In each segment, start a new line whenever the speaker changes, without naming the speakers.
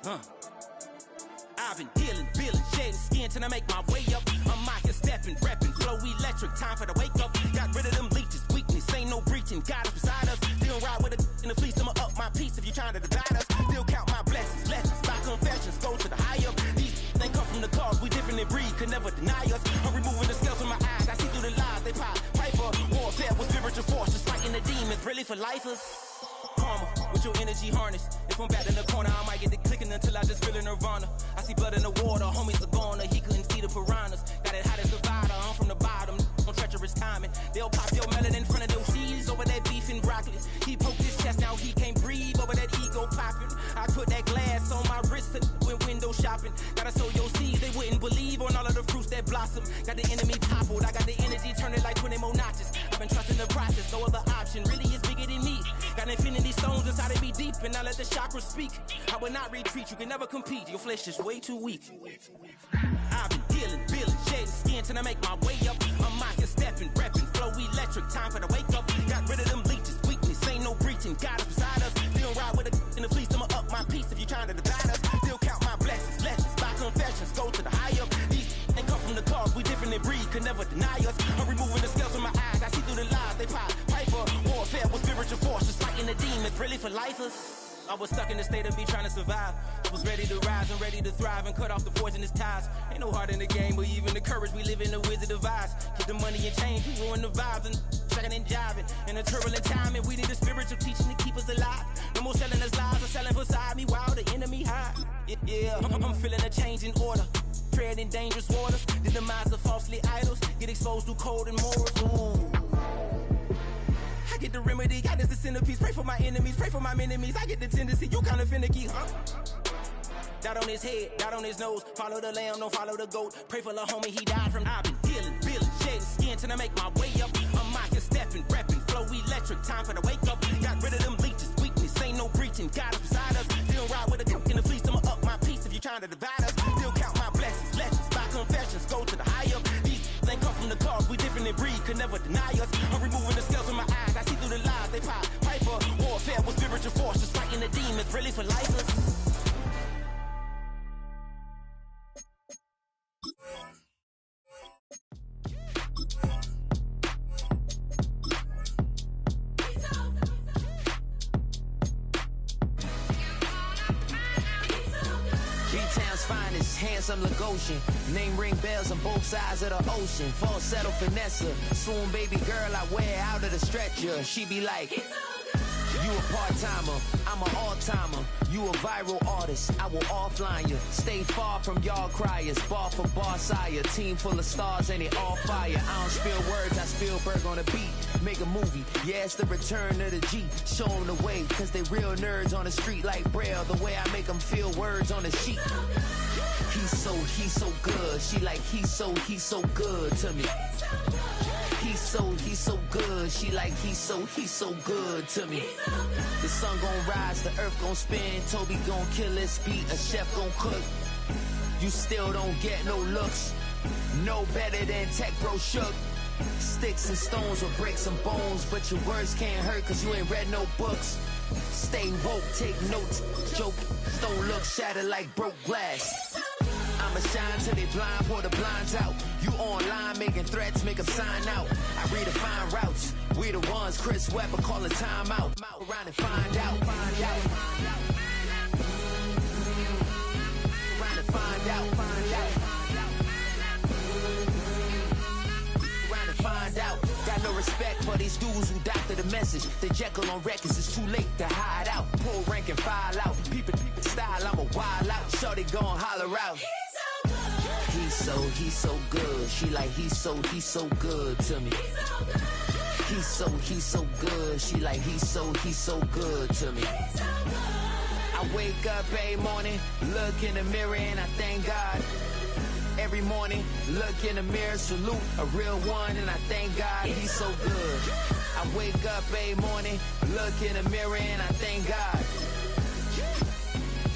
I've been healing, feeling, shedding skin till I make my way up. I'm out here stepping, repping, flow electric, time for the wake up. Got rid of them leeches, weakness, ain't no breaching, God is beside us. Still ride with a in the fleece, I'ma up my piece if you trying to divide us. Still count my blessings, lessons, by confessions, go to the high up. These they come from the cause, we different in breed, could never deny us. I'm removing the scales from my eyes, I see through the lies, they pop, piper. Warfare with spiritual force, just fighting the demons, really for lifers. Karma, with your energy harness. If I'm back in the corner, I might get the clicking until I just feel a nirvana. I see blood in the water, homies are gone, he couldn't see the piranhas. Got it hot as divider, I'm from the bottom, on treacherous timing. They'll pop your melon in front of those seeds over that beef and broccoli. He poked his chest, now he can't breathe over that ego popping. I put that glass on my wrist and went window shopping. Gotta sow your seeds, they wouldn't believe on all of the fruits that blossom. Got the enemy toppled, I got the energy turning like 20 more notches. I've been trusting the process, no other option really is bigger than me. Got infinity stones inside of me deep, and I let the chakras speak. I will not retreat, you can never compete, your flesh is way too weak. I've been healing, feeling, shedding skin till I make my way up. I'm out here stepping, repping, flow electric, time for the wake up. Got rid of them leeches, weakness, ain't no breaching, God is beside us. Still ride with a in the fleece, I'ma up my piece if you trying to divide us. Still count my blessings, lessons, by confessions, go to the high up. These ain't come from the cause, we different in breed, could never deny us. I'm removing the scales from my eyes, I see through the lies, they pop, piper. Warfare with spiritual force, just fighting the demons, really for lifers. I was stuck in the state of me trying to survive. I was ready to rise and ready to thrive and cut off the poisonous ties. Ain't no heart in the game, but even the courage we live in the wizard of Oz. Get the money and change, we ruin the vibes and tracking and jiving. In a turbulent time, and we need a spiritual teaching to keep us alive. No more selling us lies or selling beside me while the enemy hide. Yeah, I'm feeling a change in order. Treading dangerous waters. The demise of falsely idols. Get exposed to cold and morals. Ooh. I get the remedy, God is the centerpiece. Pray for my enemies, pray for my enemies. I get the tendency, you kinda finicky, huh? Dot on his head, dot on his nose. Follow the lamb, don't follow the goat. Pray for the homie, he died from. I've been healing, feeling, shedding skin till I make my way up. I'm out here stepping, repping, flow electric, time for the wake up. Got rid of them leeches, weakness, ain't no breaching, God is beside us. Still ride with a cook in the fleece, I'ma up my piece if you trying to divide us. Still count my blessings, lessons, by confessions, go to the high up. These ain't come from the cause, we different in breed, could never deny us. I'm removing the scales from my eyes, I see through the lies, they pop, piper. Warfare with spiritual force, just fighting the demons, really for lifers.
Finest, handsome Lagosian. Name ring bells on both sides of the ocean. Falsetto finesse, swoon baby girl I wear out of the stretcher. She be like, you a part-timer, I'm an all-timer. You a viral artist, I will offline you. Stay far from y'all criers, bar for bar sire. Team full of stars and it all fire. I don't spill words, I Spielberg on the beat. Make a movie, yeah, it's the return of the G. Show them the way, cause they real nerds on the street like Braille. The way I make them feel words on the sheet. He's so good. She like, he's so good to me. He's so good. She like, he's so good to me. The sun gon' rise, the earth gon' spin. Toby gon' kill this beat, a chef gon' cook. You still don't get no looks. No better than Tech Bro Shook. Sticks and stones will break some bones, but your words can't hurt cause you ain't read no books. Stay woke, take notes, joke, don't look shattered like broke glass. I'ma shine till they blind, pour the blinds out. You online making threats, make them sign out. I redefine routes, we the ones Chris Webber call a timeout. Around and find out, find out. Around and find out, find out. Around and find out. Got no respect for these dudes who doctor the message. They Jekyll on records, it's too late to hide out. Pull rank and file out. Peep style, I'm a wild out. Shorty gon' holler out. He's so good. She like, he's so good to me. He's so good. She like, he's so good to me. I wake up every morning, look in the mirror and I thank God. Every morning, look in the mirror, salute a real one, and I thank God he's so good. I wake up every morning, look in the mirror, and I thank God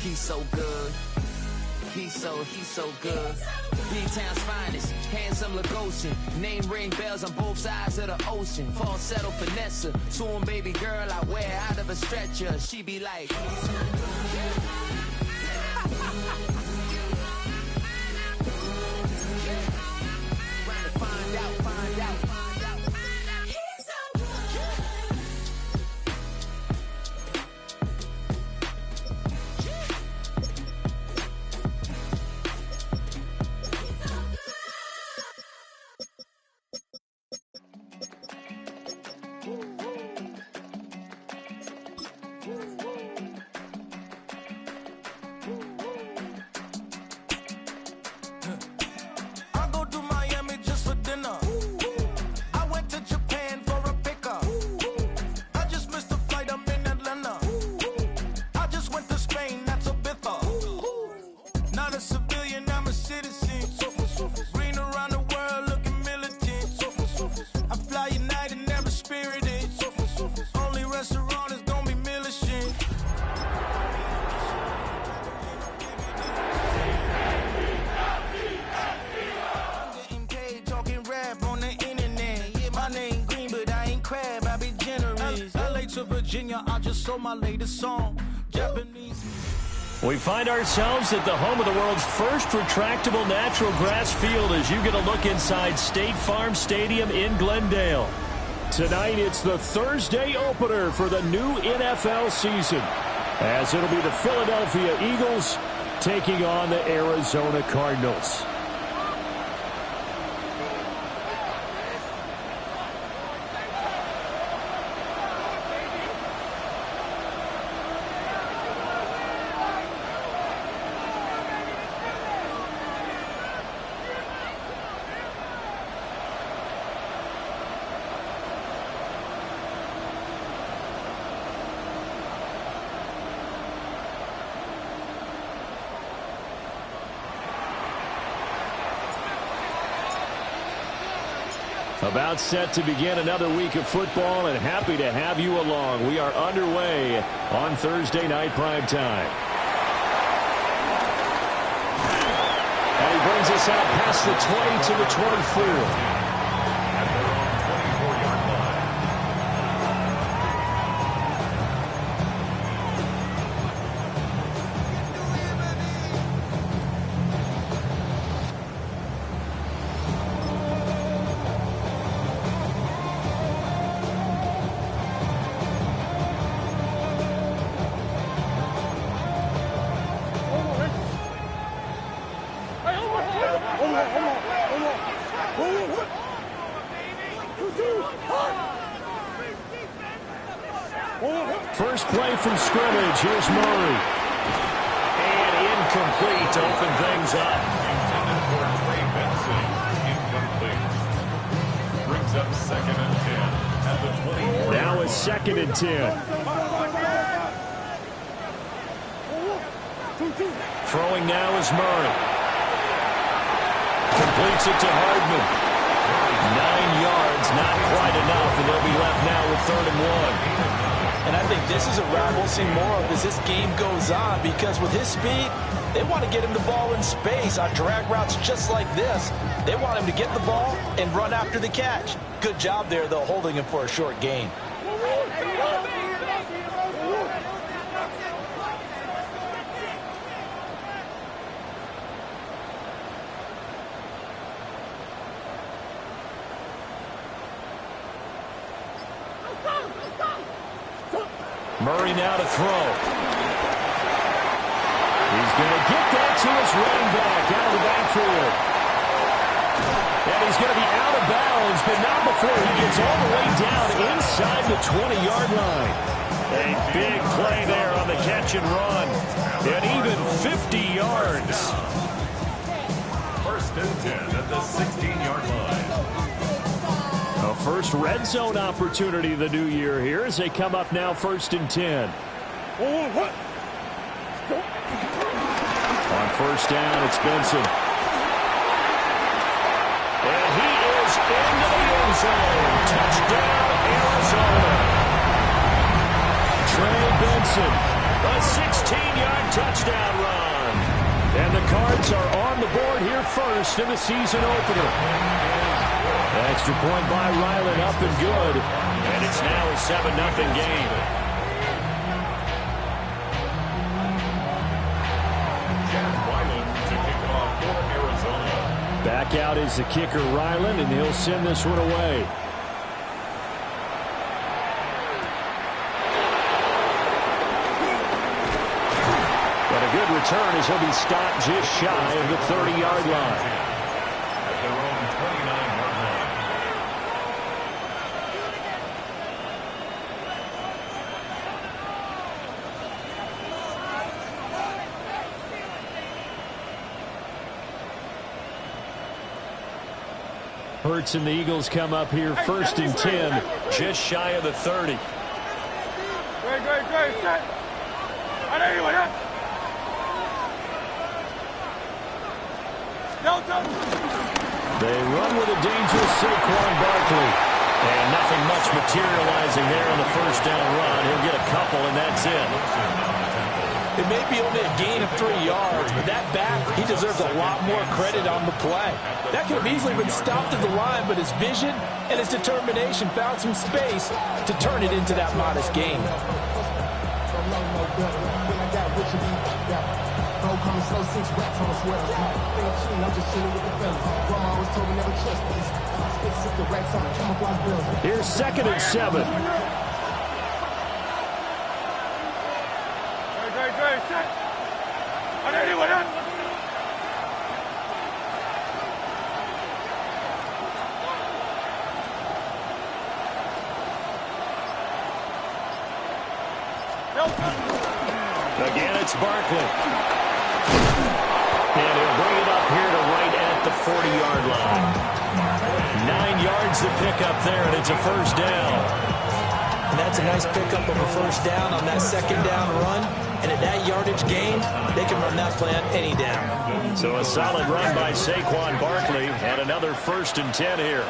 he's so good. He's so good. B-Town's finest, handsome Lagosian. Name ring bells on both sides of the ocean. Falsetto finesse, swoon baby girl I wear out of a stretcher. She be like,
to Virginia, I just sold my latest song. Japanese.
We find ourselves at the home of the world's first retractable natural grass field as you get a look inside State Farm Stadium in Glendale. Tonight, it's the Thursday opener for the new NFL season, as it'll be the Philadelphia Eagles taking on the Arizona Cardinals. About set to begin another week of football, and happy to have you along. We are underway on Thursday night primetime. And he brings us out past the 20 to the 24. First play from scrimmage. Here's Murray. And incomplete to open things up.
Intended for Trey Benson. Incomplete. Brings up 2nd and 10 at the 20.
Now it's 2nd and 10. Throwing now is Murray. Completes it to Hardman. 9 yards, not quite enough, and they'll be left now with 3rd and 1.
And I think this is a route we'll see more of as this game goes on, because with his speed, they want to get him the ball in space on drag routes just like this. They want him to get the ball and run after the catch. Good job there, though, holding him for a short gain.
Murray now to throw. He's going to get that to his running back out of the backfield. And he's going to be out of bounds, but not before he gets all the way down inside the 20-yard line. A big play there on the catch and run. And even 50 yards.
1st and 10 at the 16-yard line.
A first red zone opportunity of the new year here as they come up now 1st and 10. On 1st down, it's Benson. And he is into the end zone. Touchdown, Arizona. Trey Benson, a 16-yard touchdown run. And the Cards are on the board here first in the season opener. Extra point by Ryland, up and good. And it's now a 7-0 game.
Jack Ryland to kick off for Arizona.
Back out is the kicker, Ryland, and he'll send this one away. But a good return as he'll be stopped just shy of the 30-yard line.
At their own 29-yard line.
Hurts and the Eagles come up here 1st and 10, just shy of the 30. They run with a dangerous Saquon Barkley. And nothing much materializing there on the 1st down run. He'll get a couple, and that's it.
It may be only a gain of 3 yards, but that back, he deserves a lot more credit on the play. That could have easily been stopped at the line, but his vision and his determination found some space to turn it into that modest gain.
Here's 2nd and 7. Again, it's Barkley. And he'll bring it up here to right at the 40-yard line. 9 yards to pick up there, and it's a first down.
And that's a nice pickup of a first down on that 2nd down run. And at that yardage gain, they can run that play on any down.
So a solid run by Saquon Barkley, and another 1st and 10 here.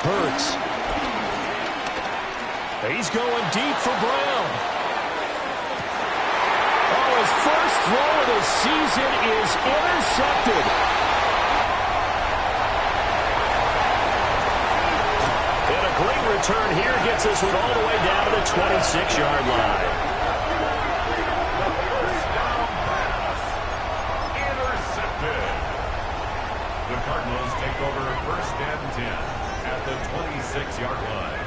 Hurts. He's going deep for Brown. Oh, his first throw of the season is intercepted. And a great return here gets this one all the way down to the 26-yard line.
Intercepted. The Cardinals take over 1st and 10 at the 26-yard line.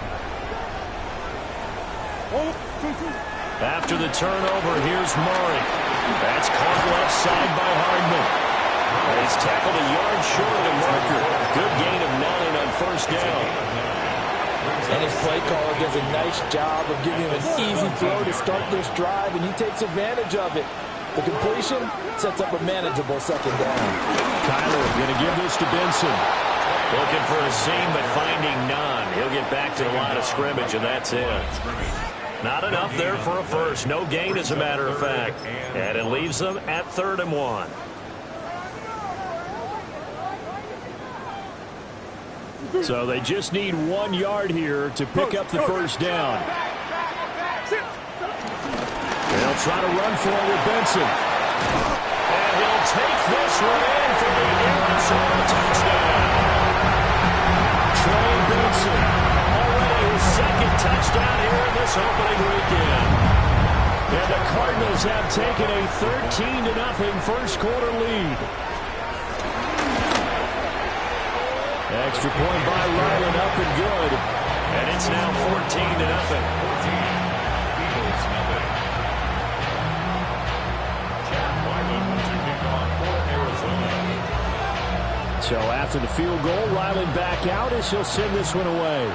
After the turnover, here's Murray. That's caught left side by Hardman. And he's tackled a yard short of the marker. Good gain of 9 on 1st down.
And his play caller does a nice job of giving him an easy throw to start this drive, and he takes advantage of it. The completion sets up a manageable 2nd down.
Kyler going to give this to Benson. Looking for a seam, but finding none. He'll get back to the line of scrimmage, and that's it. Not enough there for a first. No gain, as a matter of fact. And it leaves them at 3rd and 1. So they just need 1 yard here to pick up the first down. They'll try to run for it with Benson. And he'll take this one in for the Arizona touchdown. Trey Benson, already his 2nd touchdown here in this opening weekend. And the Cardinals have taken a 13-0 first quarter lead. Extra point by Ryland, up and good. And it's now 14-0. So after the field goal, Ryland back out as he'll send this one away.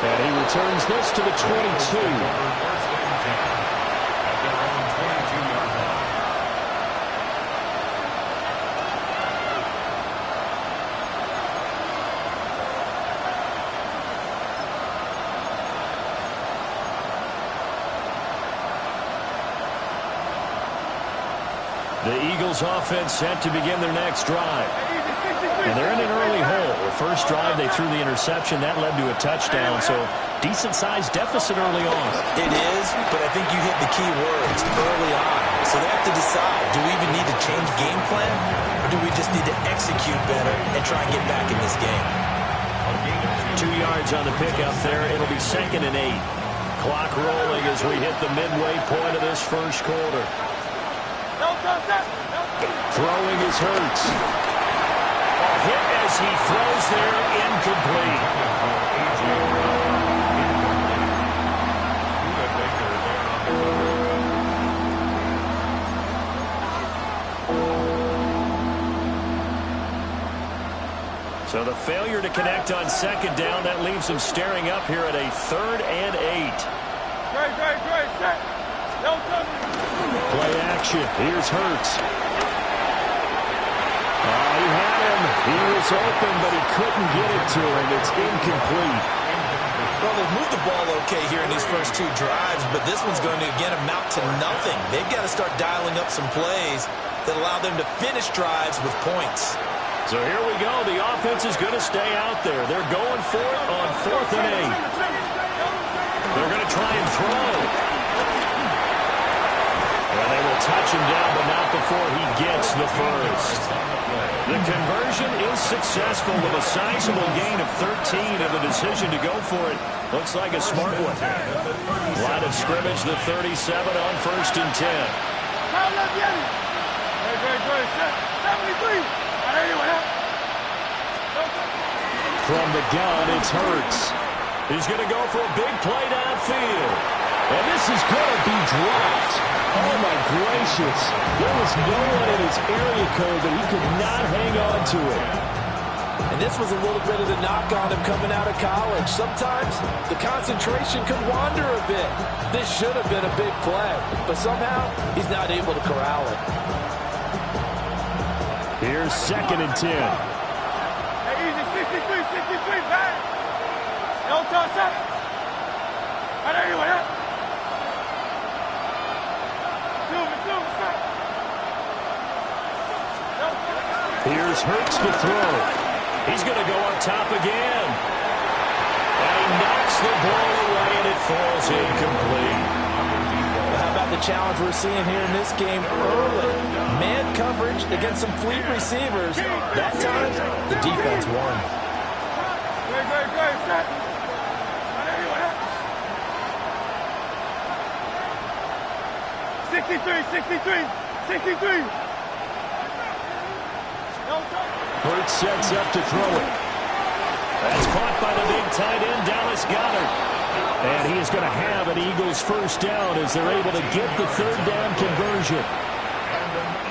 And he returns this to the 22. The Eagles offense set to begin their next drive. And they're in an early hole. The first drive, they threw the interception. That led to a touchdown, so decent-sized deficit early on.
It is, but I think you hit the key words early on. So they have to decide, do we even need to change game plan, or do we just need to execute better and try and get back in this game?
2 yards on the pickup there. It'll be 2nd and 8. Clock rolling as we hit the midway point of this first quarter. Throwing is Hurts. A hit as he throws there, incomplete. So the failure to connect on 2nd down, that leaves him staring up here at a 3rd and 8. Play action. Here's Hurts. He had him. He was open, but he couldn't get it to him. It's incomplete.
Well, they've moved the ball okay here in these first 2 drives, but this one's going to, again, amount to nothing. They've got to start dialing up some plays that allow them to finish drives with points.
So here we go. The offense is going to stay out there. They're going for it on 4th and 8. They're going to try and throw. And they will touch him down, but not before he gets the first. The conversion is successful with a sizable gain of 13, and the decision to go for it looks like a smart one. Line of scrimmage, the 37 on 1st and 10. From the gun, it's Hurts. He's going to go for a big play downfield. And this is going to be dropped. Oh, my gracious. There was no one in his area code that he could not hang on to it.
And this was a little bit of the knock on him coming out of college. Sometimes the concentration could wander a bit. This should have been a big play, but somehow he's not able to corral it.
Here's 2nd and 10.
Hey, easy, 63, back. No touch up. Anyway,
Here's Hurts to throw. He's going to go up top again. And he knocks the ball away, and it falls incomplete.
How about the challenge we're seeing here in this game early? Man coverage against some fleet receivers. That time, the defense won.
Great. 63.
Hurts sets up to throw it. That's caught by the big tight end, Dallas Goedert. And he is going to have an Eagles first down as they're able to get the 3rd down conversion.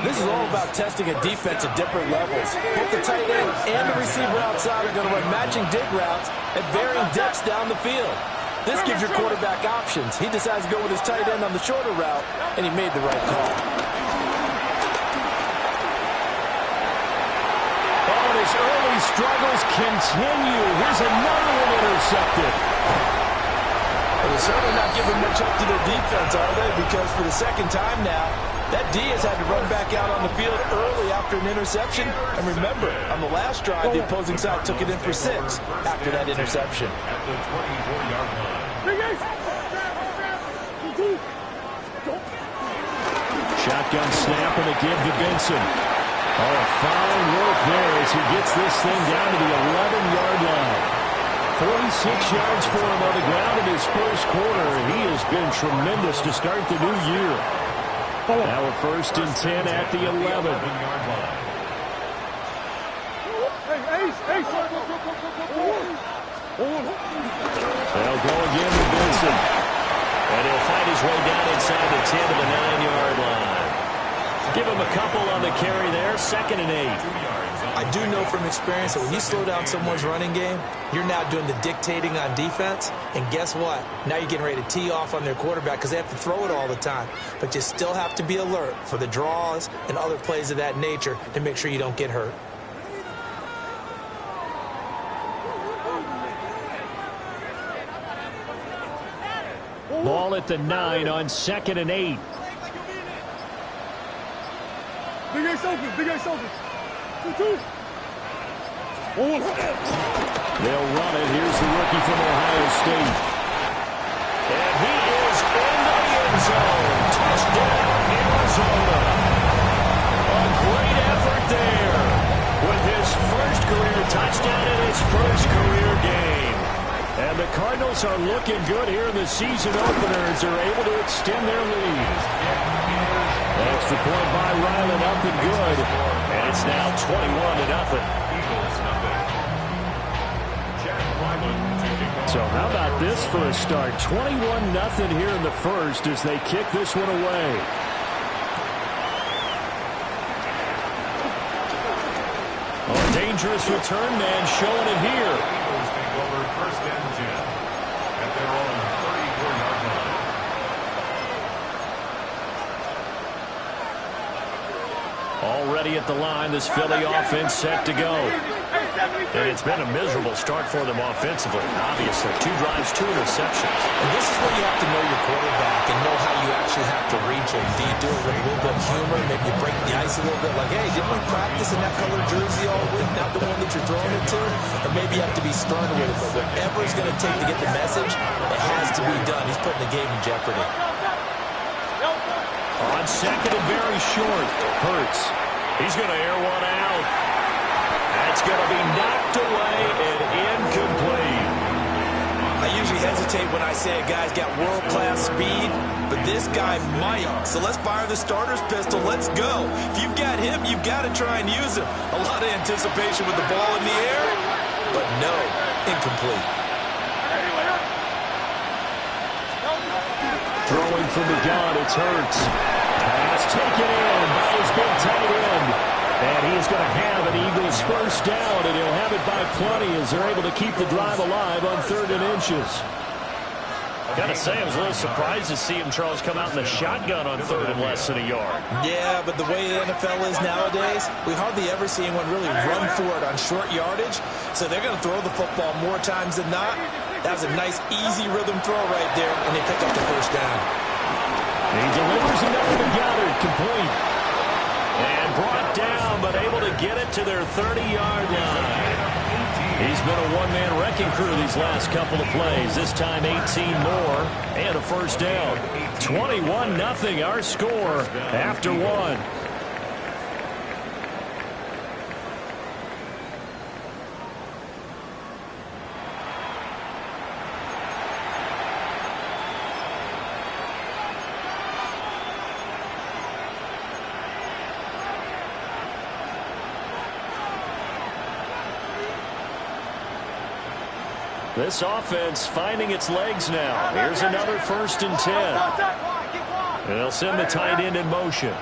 This is all about testing a defense at different levels. Both the tight end and the receiver outside are going to run matching dig routes at varying depths down the field. This gives your quarterback options. He decides to go with his tight end on the shorter route, and he made the right call.
Oh, and his early struggles continue. Here's another one intercepted.
Well, they're certainly not giving much up to their defense, are they? Because for the 2nd time now, that D has had to run back out on the field early after an interception. And remember, on the last drive, the opposing side took it in for 6 after that interception.
At the 24-yard line.
Shotgun snap and a give to Benson. Oh, fine work there as he gets this thing down to the 11-yard line. 46 yards for him on the ground in his first quarter. He has been tremendous to start the new year. Now a 1st and 10 at the 11.
Hey,
They'll go again with Benson. And he'll find his way down inside the 10 to the 9-yard line. Give him a couple on the carry there. 2nd and 8.
I do know from experience that when you slow down someone's running game, you're now doing the dictating on defense. And guess what? Now you're getting ready to tee off on their quarterback because they have to throw it all the time. But you still have to be alert for the draws and other plays of that nature to make sure you don't get hurt.
Ball at the 9 on 2nd and 8.
Big Ace open. 2-2.
They'll run it. Here's the rookie from Ohio State. And he is in the end zone. Touchdown, Arizona. A great effort there with his first career touchdown in his first career game. And the Cardinals are looking good here in the season opener as they're able to extend their lead. Extra point by Ryland up and good. And it's now 21-0. So how about this for a start? 21-0 here in the first as they kick this one away. Oh, a dangerous return man showing it here.
Eagles take over 1st and 10 at their own 34-yard line.
Already at the line, this Philly offense set to go. And it's been a miserable start for them offensively. Obviously, 2 drives, 2 interceptions.
And this is where you have to know your quarterback and know how you actually have to reach him. Do you do it with a little bit of humor? Maybe you break the ice a little bit like, hey, didn't we practice in that colored jersey all week, not the one that you're throwing it to? Or maybe you have to be stern with it. But whatever it's going to take to get the message, it has to be done. He's putting the game in jeopardy.
On second and very short, Hurts. He's going to air one out. That's going to be knocked away and incomplete.
I usually hesitate when I say a guy's got world-class speed, but this guy might. So let's fire the starter's pistol. Let's go. If you've got him, you've got to try and use him. A lot of anticipation with the ball in the air, but no, incomplete.
Throwing from the gun, it's Hurts. Pass taken in by his big tight end. And he's going to have an Eagles first down, and he'll have it by plenty as they're able to keep the drive alive on 3rd and inches. Got to say, I was a little surprised to see him, Charles, come out in the shotgun on 3rd and less than a yard.
Yeah, but the way the NFL is nowadays, we hardly ever see anyone really run for it on short yardage. So they're going to throw the football more times than not. That was a nice, easy rhythm throw right there, and they pick up the first down.
He delivers another to Goddard, complete. And brought down, but able to get it to their 30-yard line. He's been a one-man wrecking crew these last couple of plays. This time 18 more and a first down. 21-0 our score after 1. This offense finding its legs now. Here's another 1st and 10. They'll send the tight end in motion.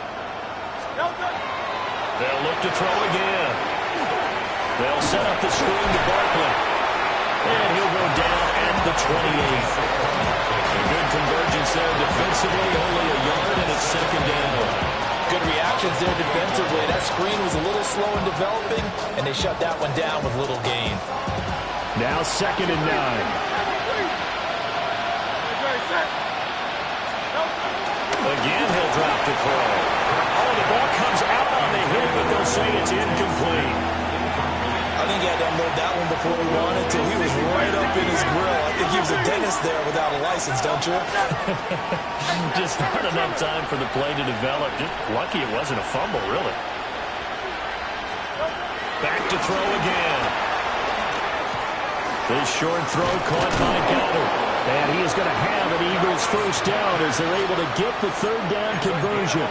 They'll look to throw again. They'll set up the screen to Barkley. And he'll go down at the 28. A good convergence there defensively. Only a yard, and it's 2nd down.
Good reactions there defensively. That screen was a little slow in developing, and they shut that one down with little gain.
Now 2nd and 9. Again, he'll drop the throw. Oh, the ball comes out on the hit, but they'll say it's incomplete.
I think he had to unload that one before he wanted to. He was right up in his grill. I think he was a dentist there without a license, don't you?
Just not enough time for the play to develop. Just lucky it wasn't a fumble, really. Back to throw again. This short throw caught by Goddard. And he is going to have an Eagles first down as they're able to get the 3rd down conversion.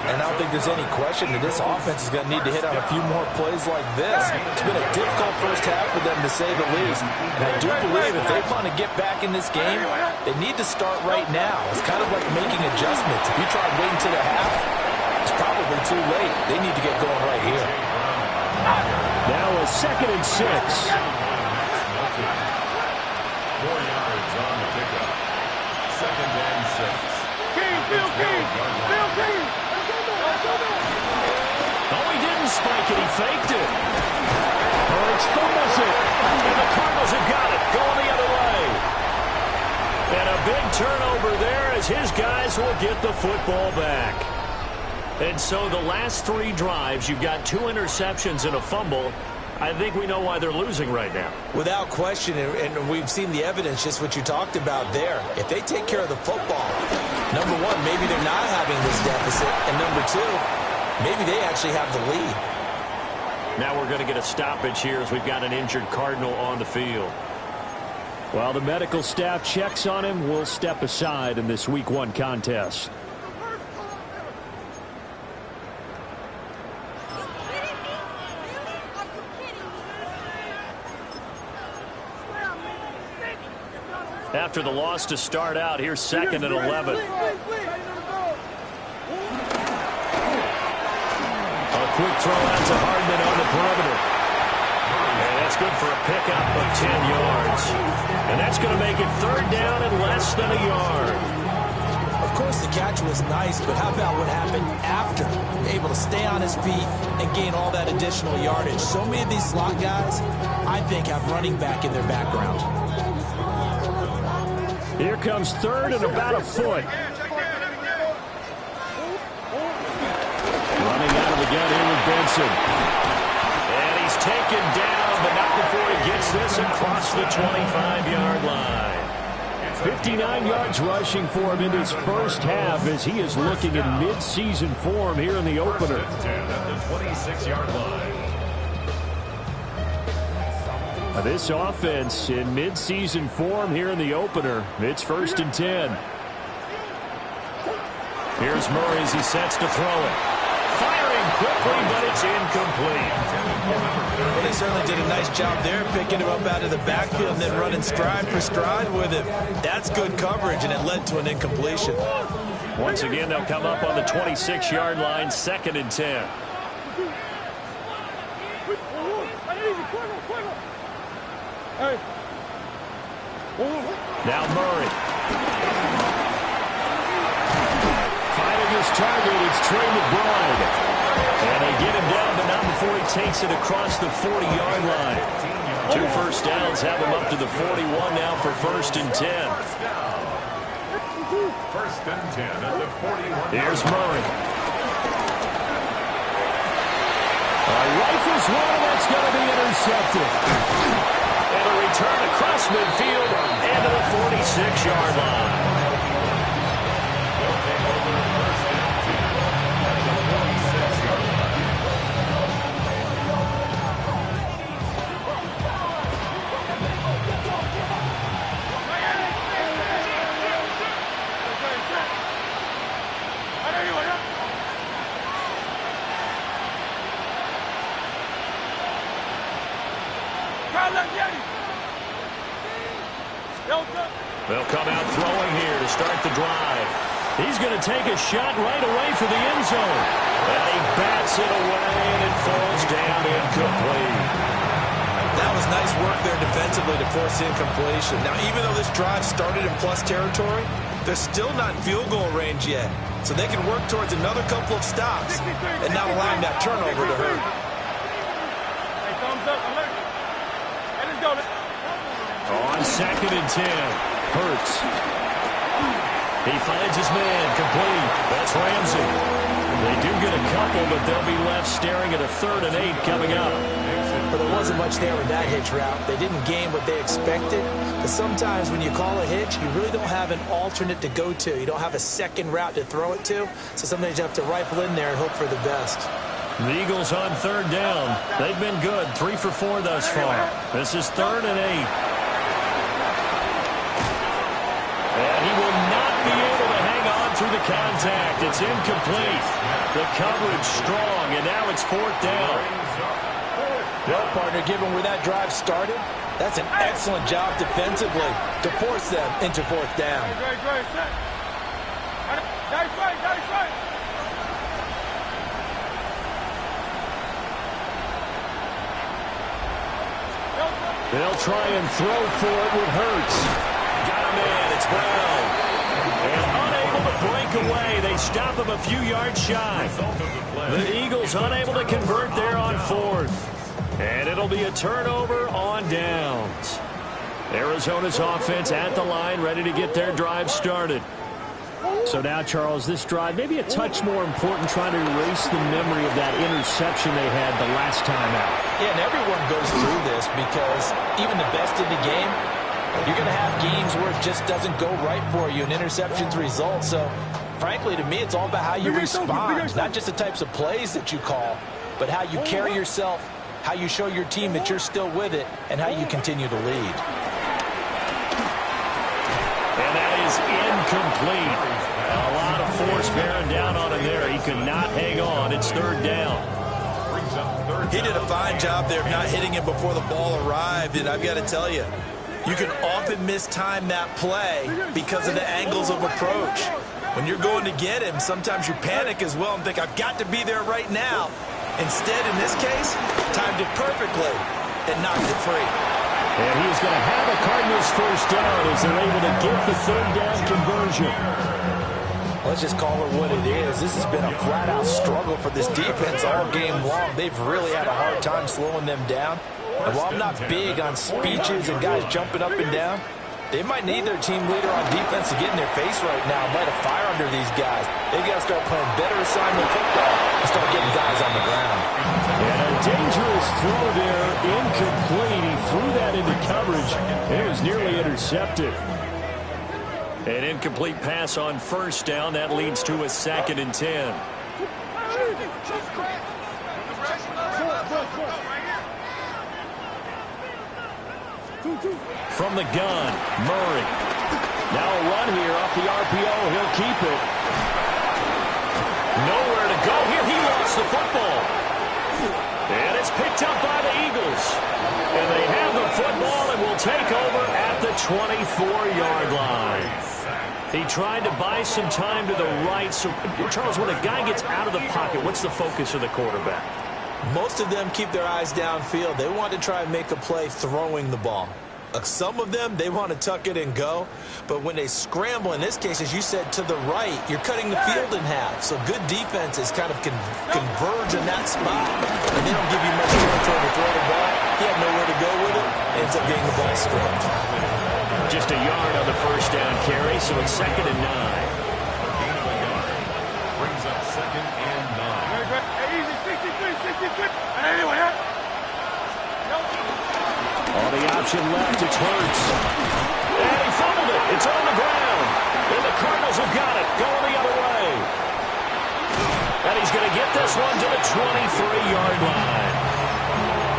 And I don't think there's any question that this offense is going to need to hit on a few more plays like this. It's been a difficult first half for them, to say the least. And I do believe if they want to get back in this game, they need to start right now. It's kind of like making adjustments. If you try waiting to the half, it's probably too late. They need to get going right here.
Now a 2nd and 6.
4 yards on the pickup. 2nd and 6.
Oh, he didn't spike it. He faked it. Hurts fumbles it. And the Cardinals have got it. Going the other way. And a big turnover there as his guys will get the football back. And so the last 3 drives, you've got 2 interceptions and a fumble. I think we know why they're losing right now.
Without question, and we've seen the evidence, just what you talked about there. If they take care of the football, number 1, maybe they're not having this deficit. And number 2, maybe they actually have the lead.
Now we're going to get a stoppage here as we've got an injured Cardinal on the field. While the medical staff checks on him, we'll step aside in this Week 1 contest. After the loss to start out, here's 2nd and 11. A quick throw out to Hardman on the perimeter. And that's good for a pickup of 10 yards. And that's going to make it 3rd down and less than a yard.
Of course, the catch was nice, but how about what happened after? Able to stay on his feet and gain all that additional yardage. So many of these slot guys, I think, have running back in their background.
Here comes third and about a foot. Running out of the gun here with Benson. And he's taken down, but not before he gets this across the 25-yard line. 59 yards rushing for him in his first half as he is looking in mid-season form here in the opener.
10 at the 26-yard line.
This offense in mid-season form here in the opener. It's 1st and 10. Here's Murray as he sets to throw it. Firing quickly, but it's incomplete.
Well, they certainly did a nice job there, picking him up out of the backfield and then running stride for stride with him. That's good coverage, and it led to an incompletion.
Once again, they'll come up on the 26-yard line, 2nd and 10. Now Murray. Finding his target, it's Trey McBride. And they get him down, but not before he takes it across the 40-yard line. 2 first downs have him up to the 41 now for 1st and 10.
1st and 10 at the 41.
Here's Murray. Rifles one, that's going to be intercepted. And a return across midfield and to the 46-yard line.
They'll take over 1st and 10 at the 46-yard line.
They'll come out throwing here to start the drive. He's going to take a shot right away for the end zone. And he bats it away, and it falls down incomplete.
That was nice work there defensively to force incompletion. Now, even though this drive started in plus territory, they're still not in field goal range yet. So they can work towards another couple of stops and not allowing that turnover to hurt.
Hey, thumbs up, alert. Hey, let's go.
On 2nd and 10, Hurts. He finds his man, complete. That's Ramsey. They do get a couple, but they'll be left staring at a 3rd and 8 coming up.
But there wasn't much there with that hitch route. They didn't gain what they expected. But sometimes when you call a hitch, you really don't have an alternate to go to. You don't have a second route to throw it to. So sometimes you have to rifle in there and hope for the best.
The Eagles on 3rd down. They've been good, 3 for 4 thus far. This is 3rd and 8. And he will not be able to hang on through the contact. It's incomplete. The coverage strong, and now it's 4th down.
Well, partner, given where that drive started, that's an excellent job defensively to force them into 4th down.
They'll try and throw for it with Hurts. Got him in. It's Brown. And unable to break away. They stop him a few yards shy. The Eagles unable to convert there on 4th. And it'll be a turnover on downs. Arizona's offense at the line, ready to get their drive started. So now, Charles, this drive maybe a touch more important, trying to erase the memory of that interception they had the last time out.
Yeah, and everyone goes through this because even the best in the game, you're going to have games where it just doesn't go right for you and interceptions result. So, frankly, to me, it's all about how you respond, not just the types of plays that you call, but how you carry yourself, how you show your team that you're still with it, and how you continue to lead.
And that is incomplete. A lot of force bearing down on him there. He could not hang on. It's 3rd down.
He did a fine job there of not hitting him before the ball arrived, and I've got to tell you, you can often mistime that play because of the angles of approach. When you're going to get him, sometimes you panic as well and think, I've got to be there right now. Instead, in this case, timed it perfectly and knocked it free.
And he is going to have a Cardinals 1st down as they're able to get the 3rd down conversion.
Let's just call it what it is. This has been a flat-out struggle for this defense all game long. They've really had a hard time slowing them down. And while I'm not big on speeches and guys jumping up and down, they might need their team leader on defense to get in their face right now and light a fire under these guys. They've got to start playing better assignment football and start getting guys on the ground.
And a dangerous throw there, incomplete. He threw that into coverage. It was nearly intercepted. An incomplete pass on first down. That leads to a 2nd and 10. From the gun, Murray. Now a run here off the RPO. He'll keep it. Nowhere to go here. He lost the football. And it's picked up by the Eagles. And they have the football and will take over at the 24-yard line. He tried to buy some time to the right. So, Charles, when a guy gets out of the pocket, what's the focus of the quarterback?
Most of them keep their eyes downfield. They want to try and make a play throwing the ball. Some of them, they want to tuck it and go. But when they scramble, in this case, as you said, to the right, you're cutting the field in half. So good defenses kind of converge in that spot. And they don't give you much territory to throw the ball. He had nowhere to go with it. Ends up getting the ball stripped.
Just a yard on the first down carry, so it's 2nd and 9.
Brings up 2nd and 9.
Easy, 63. Anyway,
On the option left, it's Hurts. And he fumbled it. It's on the ground. And the Cardinals have got it. Going the other way. And he's going to get this one to the 23-yard line.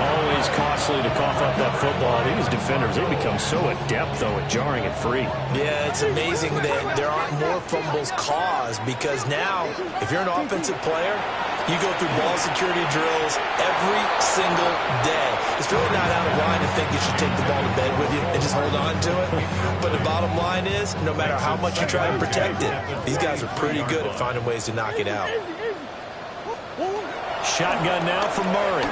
Always costly to cough up that football. These defenders, they become so adept, though, at jarring it free.
Yeah, it's amazing that there aren't more fumbles caused because now, if you're an offensive player, you go through ball security drills every single day. It's really not out of line to think you should take the ball to bed with you and just hold on to it. But the bottom line is, no matter how much you try to protect it, these guys are pretty good at finding ways to knock it out.
Shotgun now from Murray.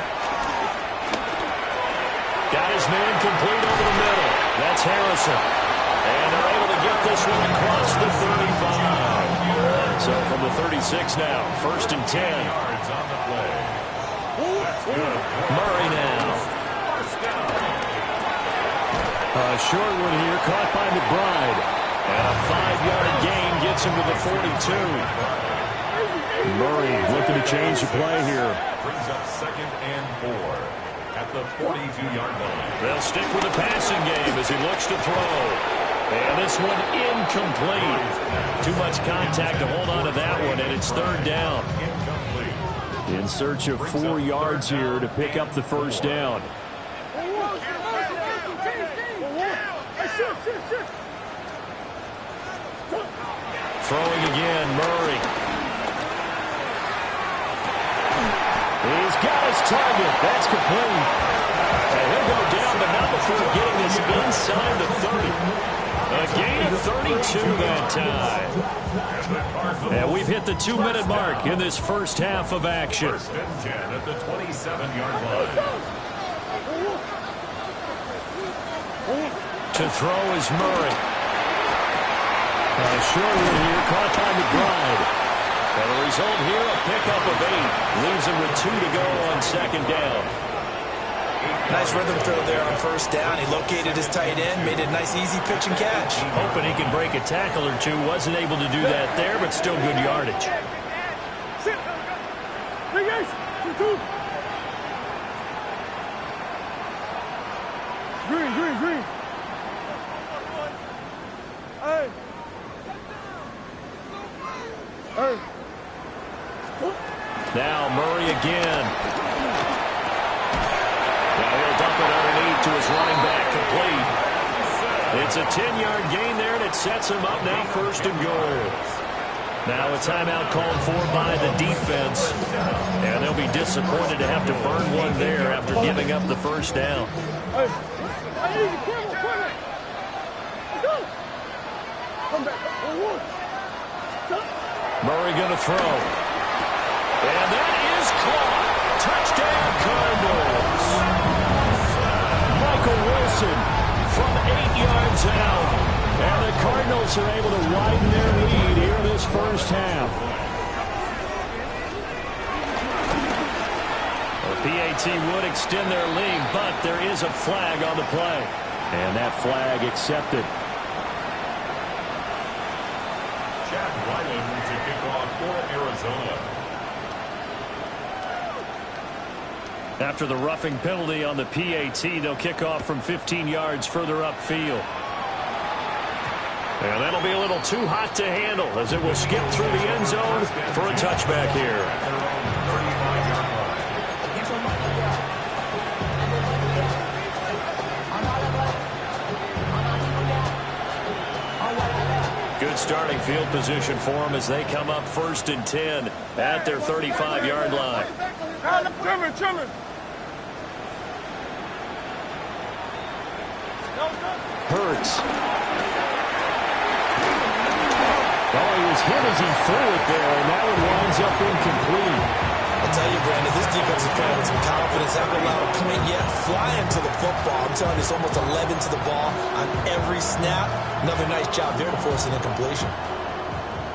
Got his man complete over the middle. That's Harrison. And they're able to get this one across the 35. So from the 36 now, 1st and 10.
Yards on the play.
Murray now. A short one here, caught by McBride. And a 5-yard gain gets him to the 42. Murray looking to change the play here.
Brings up 2nd and 4 at the 42-yard line.
They'll stick with the passing game as he looks to throw. And this one incomplete. Too much contact to hold on to that one, and it's 3rd down.
Incomplete.
In search of 4 yards here to pick up the first down. Throwing again, Murray. He's got his target. That's complete. And he'll go down, but not before getting this inside the 30. A gain of 32 that time. And we've hit the 2-minute mark in this first half of action.
1st and 10 at the 27-yard line.
To throw is Murray. Short one here, caught by McBride. And the result here, a pickup of 8. Leaves him with 2 to go on 2nd down.
Nice rhythm throw there on 1st down. He located his tight end, made a nice easy pitch and catch.
Hoping he could break a tackle or two. Wasn't able to do that there, but still good yardage.
Green. Hey.
Now Murray again. Now he'll dump it underneath to his running back, complete. It's a 10-yard gain there, and it sets him up now 1st and goal. Now a timeout called for by the defense. And they'll be disappointed to have to burn one there after giving up the first down. Murray going to throw. And that is caught. Touchdown, Cardinals. Michael Wilson from 8 yards out. And the Cardinals are able to widen their lead here in this first half. The PAT would extend their lead, but there is a flag on the play. And that flag accepted.
Chad Ryland to kick off for Arizona.
After the roughing penalty on the PAT, they'll kick off from 15 yards further upfield. And that'll be a little too hot to handle as it will skip through the end zone for a touchback here. Good starting field position for them as they come up 1st and 10 at their 35-yard line. Hurts. Oh, he was hit as he threw it there, and that one winds up incomplete.
I'll tell you, Brandon, this defense is playing with some confidence. Haven't allowed a point yet. Flying to the football. I'm telling you, it's almost 11 to the ball on every snap. Another nice job there to force an incompletion.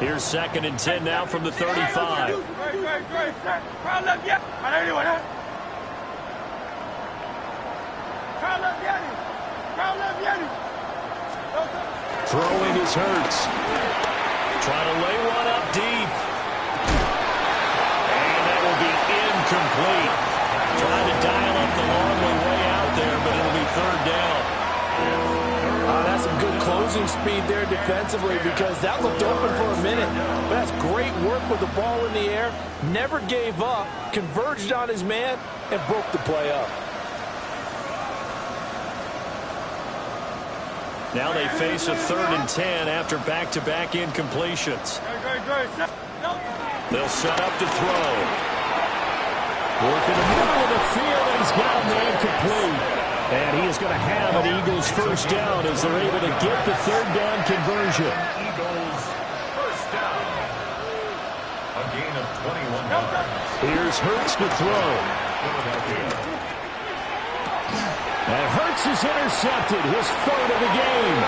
Here's 2nd and 10 now from the 35. Throwing is Hurts. Trying to lay one up deep. And that will be incomplete. Trying to dial up the long way out there, but it'll be 3rd down.
That's some good closing speed there defensively because that looked open for a minute. But that's great work with the ball in the air. Never gave up, converged on his man, and broke the play up.
Now they face a 3rd and 10 after back-to-back incompletions. They'll set up to throw. Work in the middle of the field, and he's got a man complete. And he is going to have an Eagles first down as they're able to get the 3rd down conversion.
Eagles first down. A gain of 21 yards.
Here's Hurts to throw. And Hurts is intercepted, his 3rd of the game.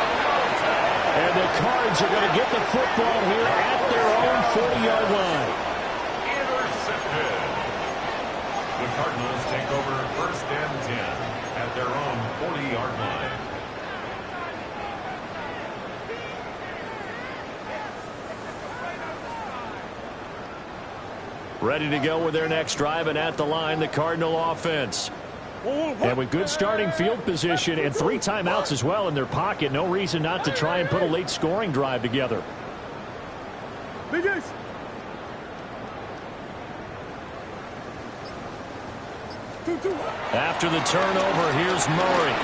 And the Cards are going to get the football here at their own 40-yard line.
Intercepted. The Cardinals take over 1st and 10 at their own 40-yard line.
Ready to go with their next drive, and at the line, the Cardinal offense. And with good starting field position and 3 timeouts as well in their pocket, no reason not to try and put a late scoring drive together. After the turnover, here's Murray.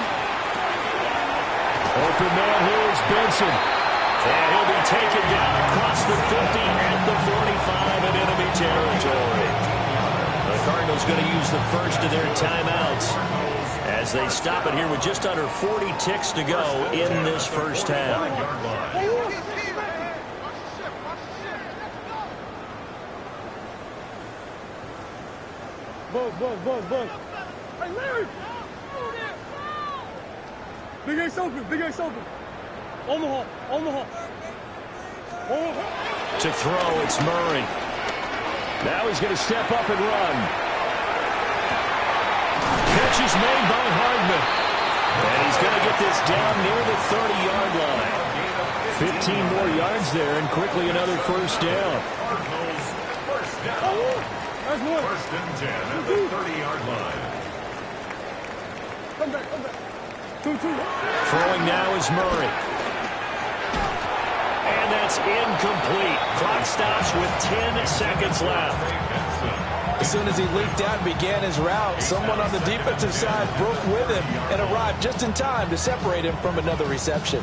Open man here is Benson. And he'll be taken down across the 50 at the 45 in enemy territory. The Cardinals going to use the first of their timeouts as they stop it here with just under 40 ticks to go in this first half.
Buzz. Hey, Larry! Big Ace open. Omaha.
To throw, it's Murray. Now he's going to step up and run. Catch is made by Hardman. And he's going to get this down near the 30-yard line. 15 more yards there, and quickly another first down.
Cardinals first down. 1st and 10 at the 30-yard line.
Come back. 2-2.
Throwing now is Murray. And that's incomplete. Clock stops with 10 seconds left.
As soon as he leaped out and began his route, someone on the defensive side broke with him and arrived just in time to separate him from another reception.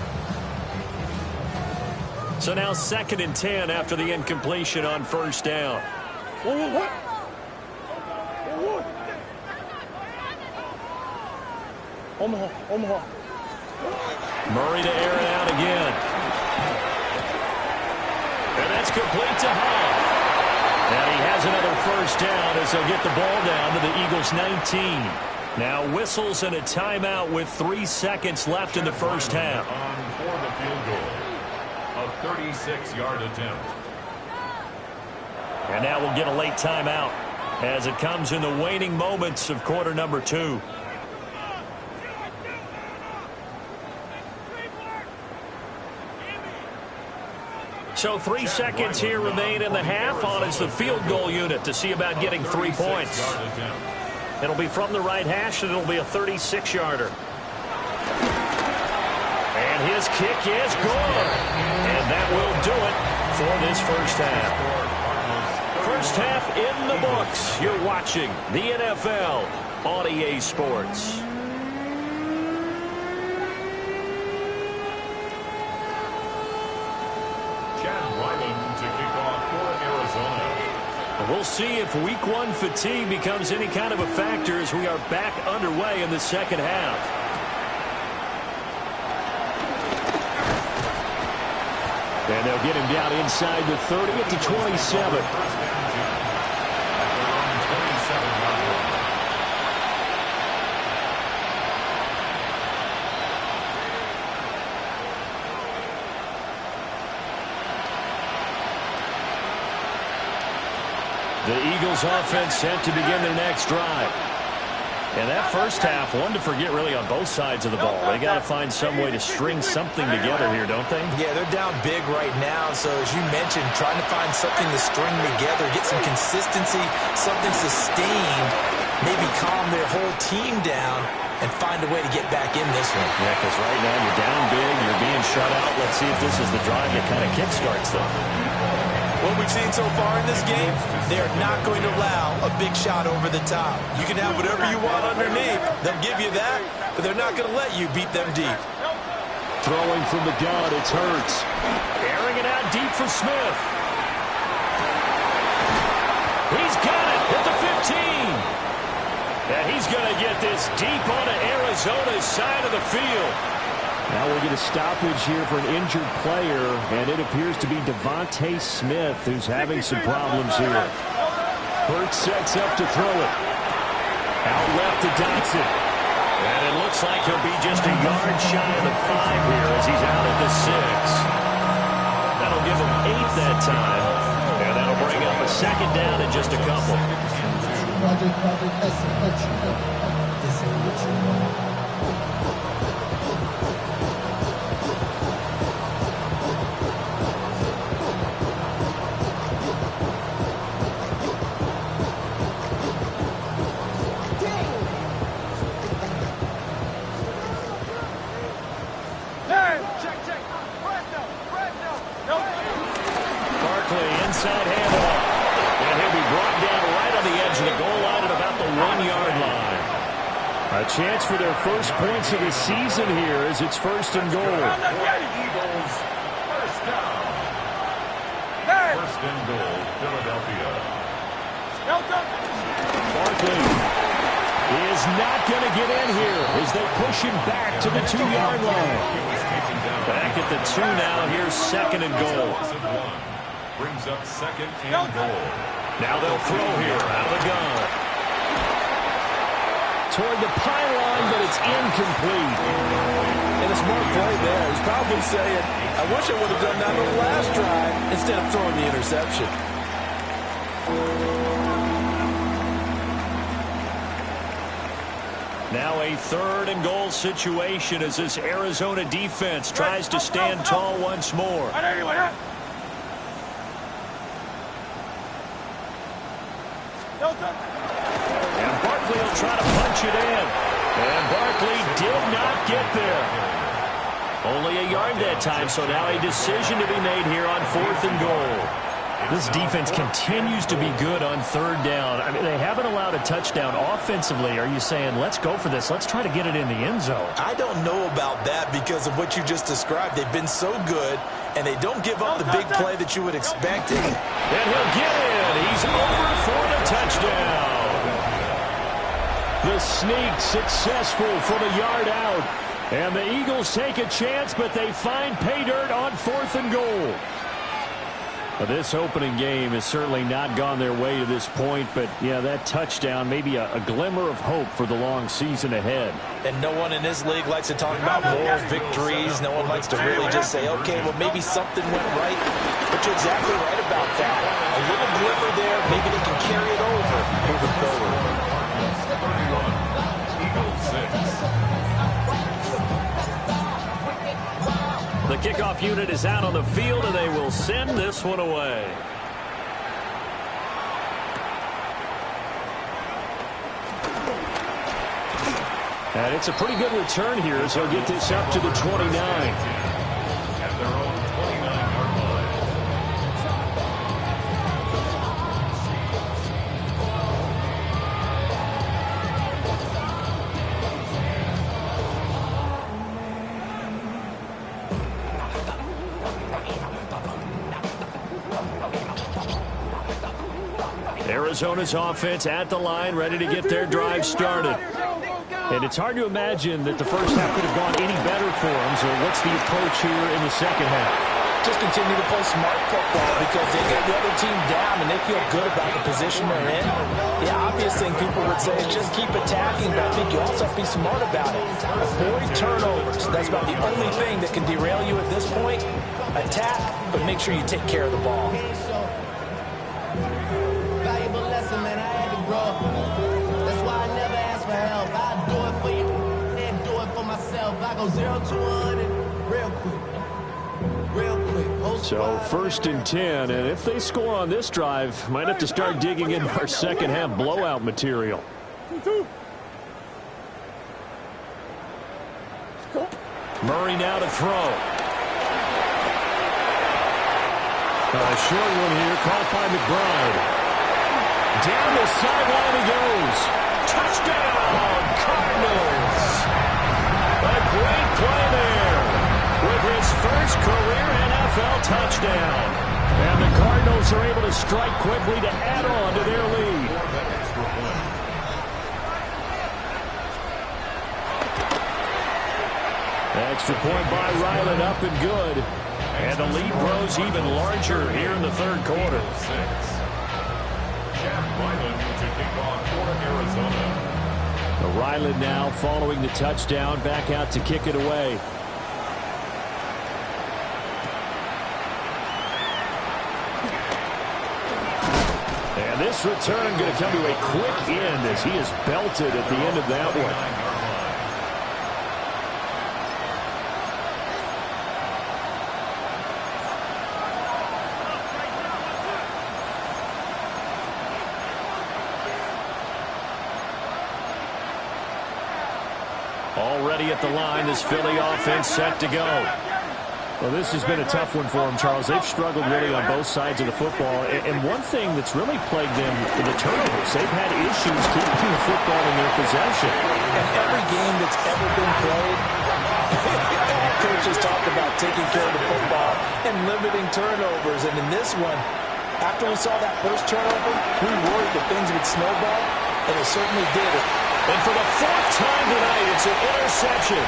So now 2nd and 10 after the incompletion on first down.
Omaha.
Murray to air it out again. And that's complete to Huff. And he has another first down as they'll get the ball down to the Eagles 19. Now whistles and a timeout with 3 seconds left in the first half.
On for the field goal. A 36-yard attempt.
And now we'll get a late timeout as it comes in the waning moments of quarter number 2. So 3 seconds here remain in the half. On is the field goal unit to see about getting 3 points. It'll be from the right hash, and it'll be a 36-yarder. And his kick is good. And that will do it for this first half. First half in the books. You're watching the NFL on EA Sports. We'll see if week 1 fatigue becomes any kind of a factor as we are back underway in the second half. And they'll get him down inside the 30 at the 27. The Eagles offense set to begin their next drive. And that first half, one to forget really on both sides of the ball. They got to find some way to string something together here, don't they?
Yeah, they're down big right now. So as you mentioned, trying to find something to string together, get some consistency, something sustained, maybe calm their whole team down and find a way to get back in this one.
Yeah, because right now you're down big, you're being shut out. Let's see if this is the drive that kind of kickstarts them.
What we've seen so far in this game, they are not going to allow a big shot over the top. You can have whatever you want underneath. They'll give you that, but they're not going to let you beat them deep.
Throwing from the gun, it's Hurts. Airing it out deep for Smith. He's got it at the 15. And he's going to get this deep onto Arizona's side of the field.
Now we'll get a stoppage here for an injured player, and it appears to be Devontae Smith who's having some problems here.
Hurts sets up to throw it. Out left to Dotson. And it looks like he'll be just a yard shy of the 5 here as he's out at the 6. That'll give him 8 that time. And that'll bring up a second down in just a couple. Inside handoff. And he'll be brought down right on the edge of the goal line at about the 1-yard line.
A chance for their first points of the season here as it's first and goal.
Eagles, first down. First and goal, Philadelphia.
Barkley is not going to get in here as they push him back to the 2-yard line. Back at the 2 now. Here's second and goal.
Brings up second and goal.
Now they'll throw here out of the gun.
Toward the pylon, but it's incomplete.
And a smart play there. He's probably saying, I wish I would have done that on the last drive instead of throwing the interception.
Now a third and goal situation as this Arizona defense tries to stand tall once more. And Barkley will try to punch it in. And Barkley did not get there. Only a yard that time, so now a decision to be made here on 4th and goal.
This defense continues to be good on 3rd down. I mean, they haven't allowed a touchdown offensively. Are you saying, let's go for this? Let's try to get it in the end zone.
I don't know about that because of what you just described. They've been so good, and they don't give up the big play that you would expect.
And he'll get in. He's over for the touchdown.
The sneak successful from a yard out. And the Eagles take a chance, but they find pay dirt on 4th and goal. Well, this opening game has certainly not gone their way to this point, but, yeah, that touchdown, maybe a glimmer of hope for the long season ahead.
And no one in this league likes to talk about moral victories. No one likes to really just say, okay, well, maybe something went right. But you're exactly right about that. A little glimmer there, maybe they can carry it over moving forward.
The kickoff unit is out on the field, and they will send this one away. And it's a pretty good return here as he'll get this up to the 29.
At their own 29-yard line.
Arizona's offense at the line, ready to get their drive started. And it's hard to imagine that the first half could have gone any better for them. So what's the approach here in the second half?
Just continue to play smart football because they get the other team down and they feel good about the position they're in. The obvious thing people would say is just keep attacking, but I think you also have to be smart about it. Avoid turnovers. That's about the only thing that can derail you at this point. Attack, but make sure you take care of the ball.
Valuable lesson, man. I had to grow. That's why I never ask for help. I do it for you and do it for myself. I go 0 to 100 real quick.
So first and 10, and if they score on this drive, might have to start digging into our second half blowout material. Murray now to throw. A short one here, caught by McBride. Down the sideline he goes. Touchdown, Cardinals. A great play there with his first career NFL touchdown. And the Cardinals are able to strike quickly to add on to their lead. Extra point by Ryland, up and good. And the lead grows even larger here in the third quarter. Ryland now following the touchdown, back out to kick it away. And this return going to come to a quick end as he is belted at the end of that one. Already at the line, this Philly offense set to go. Well, this has been a tough one for them, Charles. They've struggled really on both sides of the football. And one thing that's really plagued them in the turnovers, they've had issues keeping the football in their possession.
In every game that's ever been played, coaches talk about taking care of the football and limiting turnovers. And in this one, after we saw that first turnover, we worried that things would snowball, and it certainly did.
And for the fourth time tonight, it's an interception.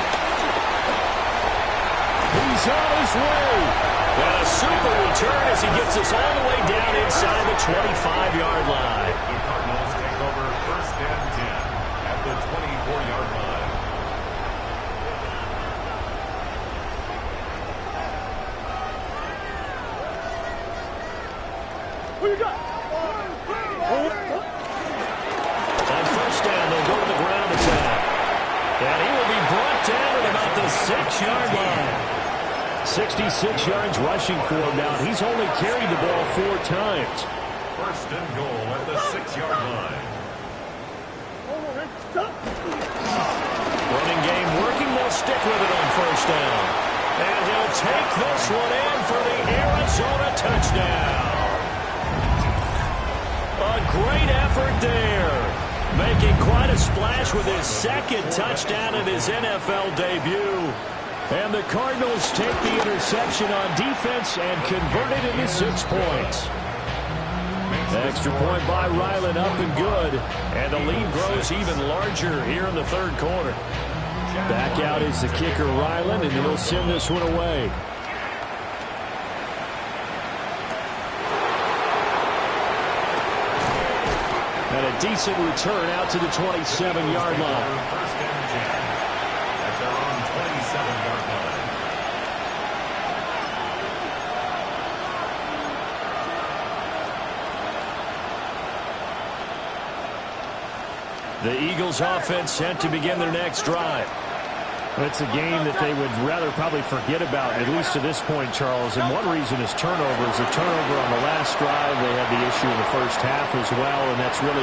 He's on his way. And a super return as he gets us all the way down inside the 25-yard line.
The Cardinals take over first and 10 at the 24-yard line.
Who you got?
On first down, they'll go to the ground attack. And he will be brought down at about the 6-yard line. 66 yards rushing for him now. He's only carried the ball 4 times.
First and goal at the 6-yard line.
Running game working. They'll stick with it on first down. And he'll take this one in for the Arizona touchdown. A great effort there. Making quite a splash with his second touchdown in his NFL debut. And the Cardinals take the interception on defense and convert it into 6 points. Extra point by Ryland, up and good. And the lead grows even larger here in the third quarter. Back out is the kicker, Ryland, and he'll send this one away. a decent return out to the 27-yard line.
First down and 10. At their own 27-yard line.
The Eagles offense set to begin their next drive.
It's a game that they would rather probably forget about, at least to this point, Charles. And one reason is turnovers. A turnover on the last drive. They had the issue in the first half as well, and that's really,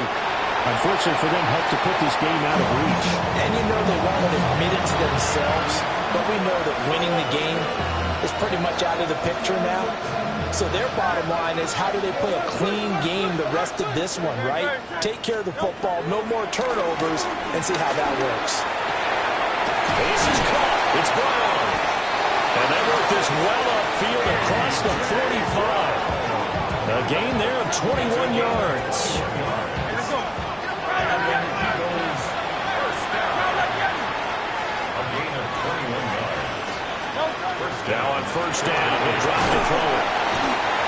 unfortunately for them, helped to put this game out of reach.
And you know they want to admit it to themselves, but we know that winning the game is pretty much out of the picture now. So their bottom line is, how do they play a clean game the rest of this one, right? Take care of the football, no more turnovers, and see how that works.
This is caught. It's Brown. And they work this well upfield across the 45. A gain there of 21 yards. Now on first down, he'll drop to throw it.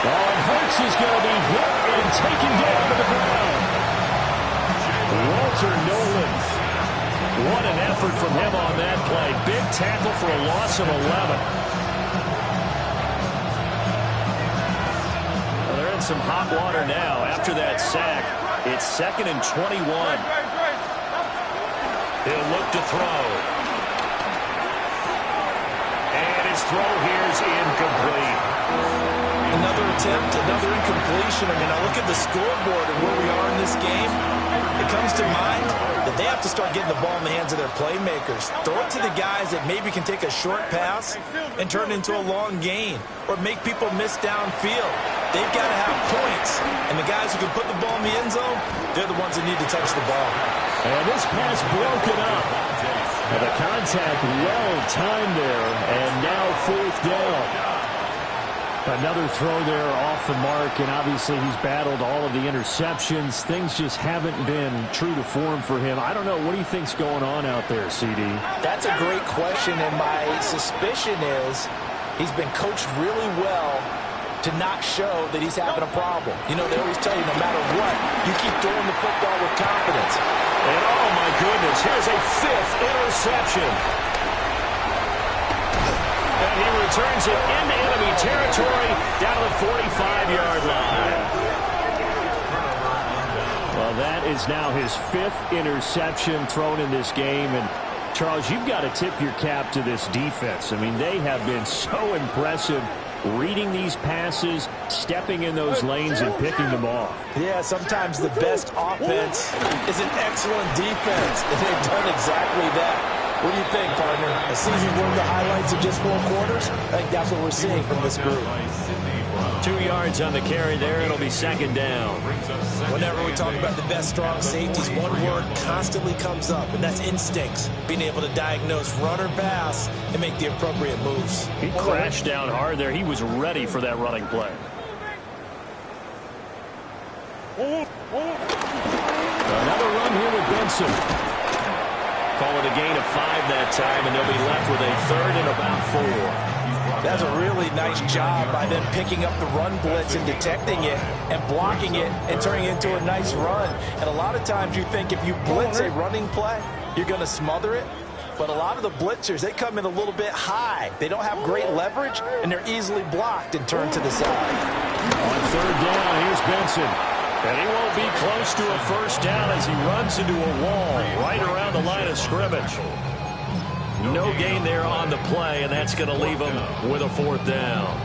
Oh, and Hurts is going to be hit and taken down to the ground. Walter Nolan. What an effort from him on that play. Big tackle for a loss of 11. Well, they're in some hot water now after that sack. It's 2nd and 21. He'll look to throw. His throw here is incomplete.
Another attempt, another incompletion. I mean, I look at the scoreboard and where we are in this game. It comes to mind that they have to start getting the ball in the hands of their playmakers. Throw it to the guys that maybe can take a short pass and turn it into a long gain or make people miss downfield. They've got to have points. And the guys who can put the ball in the end zone, they're the ones that need to touch the ball.
And this pass broken up. And the contact well timed there, and now 4th down. Another throw there off the mark, and obviously he's battled all of the interceptions. Things just haven't been true to form for him. I don't know. What do you think's going on out there, CD?
That's a great question, and my suspicion is he's been coached really well to not show that he's having a problem. You know, they always tell you no matter what, you keep throwing the football with confidence.
And oh my goodness, here's a 5th interception. And he returns it into enemy territory down to the 45-yard line. Well, that is now his 5th interception thrown in this game. And Charles, you've got to tip your cap to this defense. I mean, they have been so impressive reading these passes, stepping in those lanes, and picking them off.
Yeah, sometimes the best offense is an excellent defense, and they've done exactly that. What do you think, partner? A season worth of highlights in just 4 quarters? I think that's what we're seeing from this group.
2 yards on the carry there. It'll be 2nd down.
Whenever we talk about the best strong safeties, one word constantly comes up, and that's instincts. Being able to diagnose run or pass and make the appropriate moves.
He crashed down hard there. He was ready for that running play. Another run here with Benson. Call it a gain of 5 that time, and they'll be left with a 3rd and about 4.
That's a really nice job by them picking up the run blitz and detecting it and blocking it and turning it into a nice run. And a lot of times you think if you blitz a running play, you're going to smother it. But a lot of the blitzers, they come in a little bit high. They don't have great leverage, and they're easily blocked and turned to the side.
On 3rd down, here's Benson. And he won't be close to a 1st down as he runs into a wall right around the line of scrimmage. No gain there on the play, and that's going to leave him with a 4th down.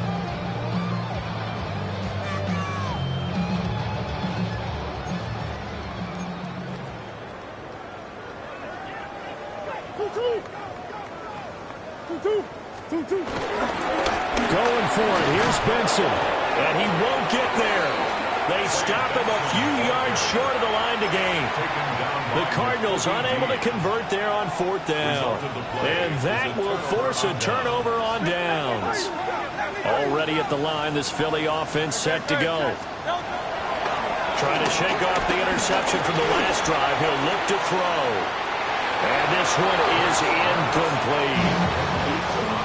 Going for it. Here's Benson. And he won't get there. They stop him a few yards short of the line to gain. The Cardinals unable to convert there on 4th down. And that will force a turnover on downs. Already at the line, this Philly offense set to go. Trying to shake off the interception from the last drive. He'll look to throw. And this one is incomplete.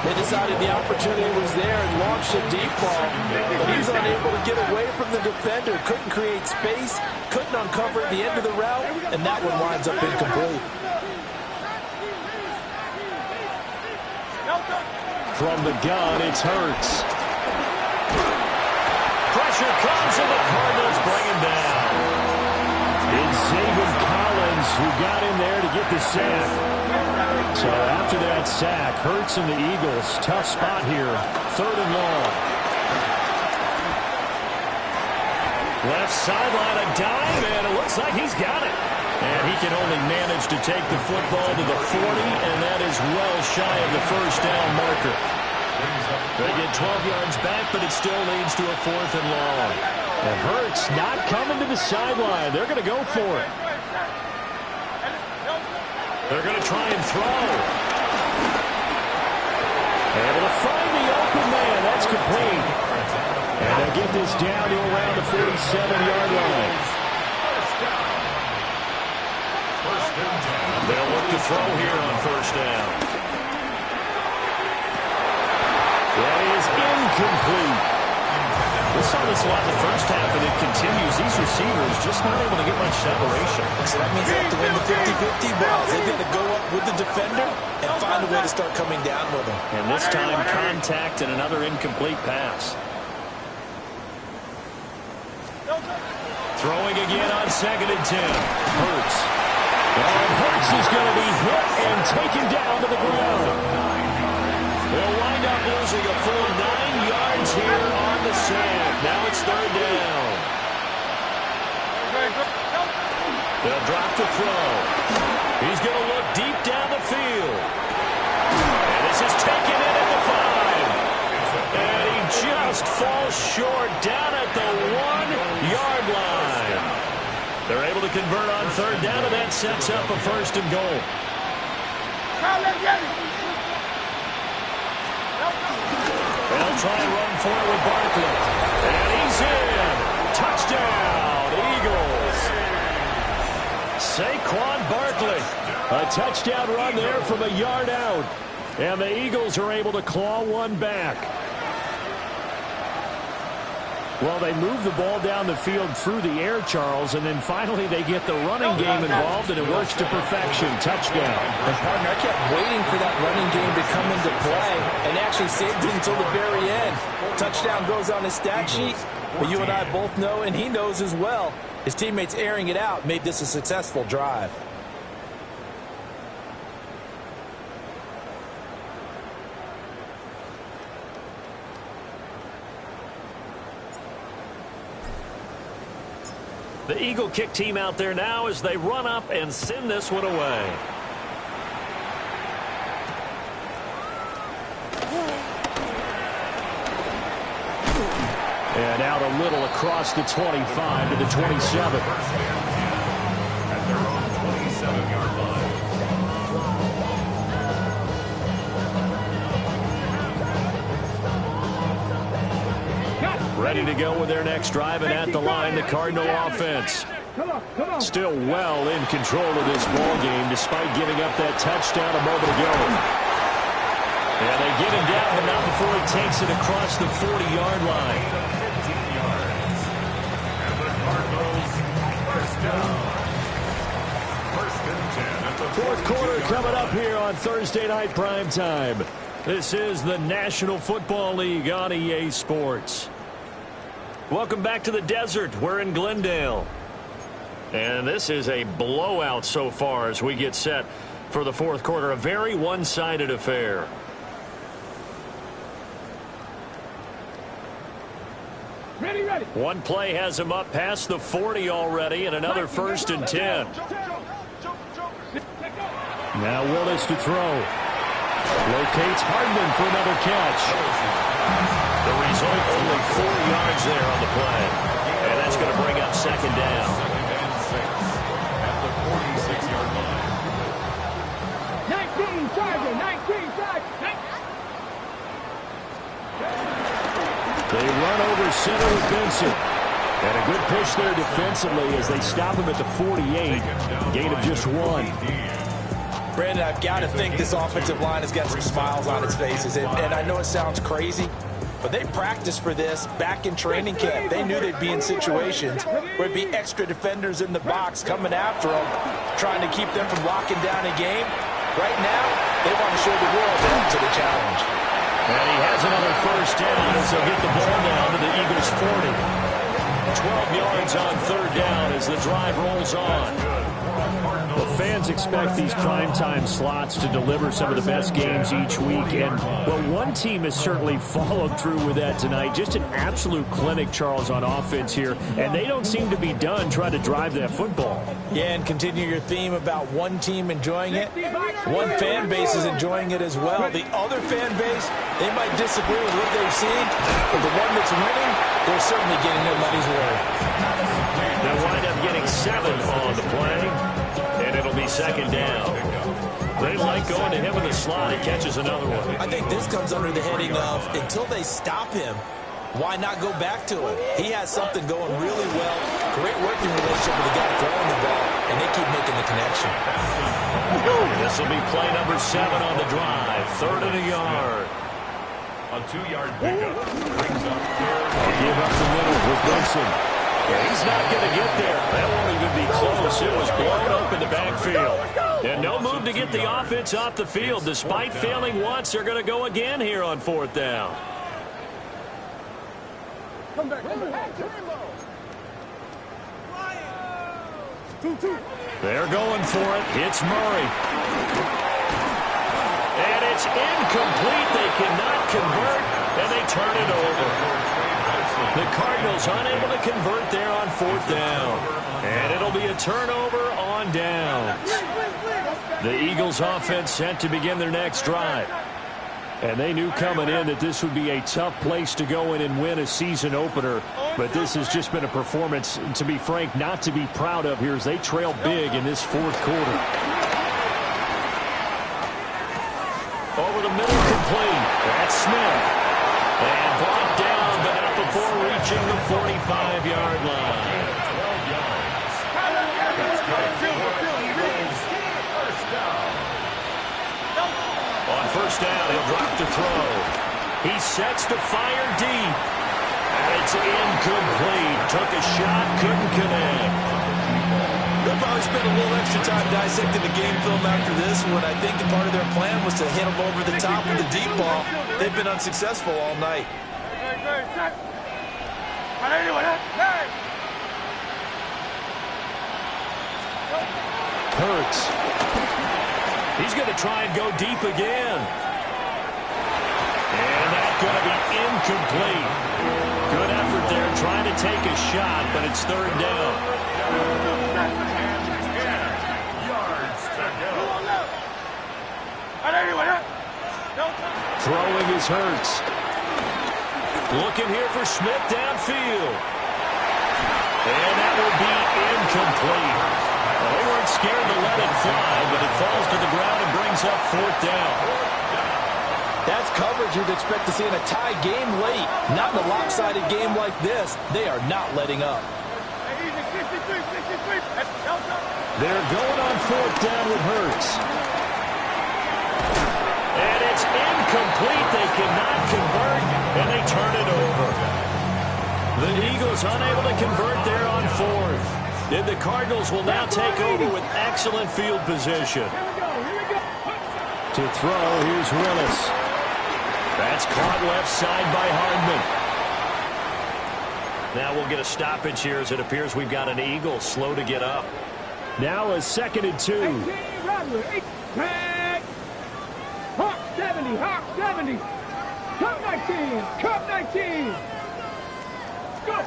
They decided the opportunity was there and launched a deep ball, but he's on unable to get away from the defender. Couldn't create space, couldn't uncover the end of the route, and that one winds up incomplete.
From the gun, it's Hurts. Pressure comes, and the Cardinals bring him down. It's Zaven Collins who got in there to get the sack. So after that sack, Hurts and the Eagles, tough spot here, 3rd and long. Left sideline, a dive, and it looks like he's got it. And he can only manage to take the football to the 40, and that is well shy of the first down marker. They get 12 yards back, but it still leads to a 4th and long. And Hurts not coming to the sideline. They're going to go for it. They're going to try and throw. Able to find the open man. That's complete. And they'll get this down to around the 47-yard line. They'll look to throw here on 1st down. That is incomplete. We saw this a lot in the first half, and it continues. These receivers just not able to get much separation.
So that means they have to win the 50-50 balls. They've got to go up with the defender and find a way to start coming down with him.
And this time, contact and another incomplete pass. Throwing again on 2nd and 10. Hurts. And Hurts is going to be hit and taken down to the ground. They'll wind up losing a full 9 yards here on the sack. Now it's 3rd down. They'll drop the throw. He's going to look deep down the field. And this is taken in at the 5. And he just falls short down at the 1-yard line. They're able to convert on 3rd down, and that sets up a 1st and goal. They'll try and run for it with Barkley. And he's in. Touchdown, Eagles. Saquon Barkley. A touchdown run there from a yard out. And the Eagles are able to claw one back. Well, they move the ball down the field through the air, Charles, and then finally they get the running game involved, and it works to perfection. Touchdown.
And, partner, I kept waiting for that running game to come into play and actually saved it until the very end. Touchdown goes on his stat sheet, but you and I both know, and he knows as well, his teammates airing it out made this a successful drive.
The Eagle kick team out there now as they run up and send this one away. And out a little across the 25 to the 27.
At their own 27-yard line.
Ready to go with their next drive, and at the line, the Cardinal offense. Still well in control of this ball game despite giving up that touchdown a moment ago. And they get him down, but not before he takes it across the 40-yard line.
15 yards. And the Cardinals, 1st down. 1st and 10 at the
4th quarter coming up here on Thursday night prime time. This is the National Football League on EA Sports. Welcome back to the desert. We're in Glendale. And this is a blowout so far as we get set for the 4th quarter. A very one-sided affair.
Ready.
One play has him up past the 40 already, and another 1st and 10. Now Willis to throw. Locates Hardman for another catch. The result, only 4 yards there on the play. And that's going to bring up 2nd down.
2nd and 6 at the 46-yard line.
19 Charger.
They run over center with Benson. And a good push there defensively as they stop him at the 48. Gain of just 1.
Brandon, I've got to think this offensive line has got some smiles on its faces. And I know it sounds crazy, But they practiced for this back in training camp. They knew they'd be in situations where it'd be extra defenders in the box coming after them, trying to keep them from locking down a game. Right now, they want to show the world they're up to the challenge.
And he has another first down as they'll get the ball down to the Eagles' 40. 12 yards on third down as the drive rolls on. Well, fans expect these primetime slots to deliver some of the best games each week. And, well, one team has certainly followed through with that tonight. Just an absolute clinic, Charles, on offense here. And they don't seem to be done trying to drive that football.
Yeah, and continue your theme about one team enjoying it. One fan base is enjoying it as well. The other fan base, they might disagree with what they've seen, but the one that's winning, they're certainly getting their money's worth.
They'll wind up getting 7 on the play, and it'll be second down. They like going to him in the slot. He catches another one.
I think this comes under the heading of, until they stop him, why not go back to him? He has something going really well. Great working relationship with the guy throwing the ball, and they keep making the connection.
This will be play number 7 on the drive. 3rd and a yard.
A 2-yard pickup brings up third.
Give up the middle with Benson. Yeah, he's not going to get there. That won't even be close. It was blown up in the backfield. And no move to get the offense off the field. Despite failing once, they're going to go again here on 4th down.
Come back.
They're going for it. Hits Murray. And it's incomplete. They cannot convert, and they turn it over. The Cardinals unable to convert there on 4th down. And it'll be a turnover on downs. The Eagles offense set to begin their next drive. And they knew coming in that this would be a tough place to go in and win a season opener. But this has just been a performance, to be frank, not to be proud of here as they trail big in this 4th quarter. Over the middle complete. That's Smith. And brought down, but not before reaching the 45-yard line.
12 yards. That's good. First down.
On first down, he'll drop to throw. He sets to fire deep. And it's incomplete. Took a shot, couldn't connect.
They'll probably spend a little extra time dissecting the game film after this one. I think the part of their plan was to hit them over the top with the deep ball. They've been unsuccessful all night.
Hurts. He's going to try and go deep again. And that's going to be incomplete. Good effort there trying to take a shot, but it's 3rd down.
10 yards to go.
Throwing is Hurts. Looking here for Smith downfield. And that will be incomplete. Well, they weren't scared to let it fly, but it falls to the ground and brings up 4th down.
That's coverage you'd expect to see in a tie game late. Not in a lopsided game like this. They are not letting up.
They're going on 4th down with Hurts. And it's incomplete. They cannot convert, and they turn it over. The Eagles unable to convert there on 4th. And the Cardinals will now take over with excellent field position. To throw, here's Willis. That's caught left side by Hardman. Now we'll get a stoppage here as it appears we've got an Eagle slow to get up. Now a 2nd and 2.
Hawk 70, Hawk 70. Cup 19, Cup 19. Go.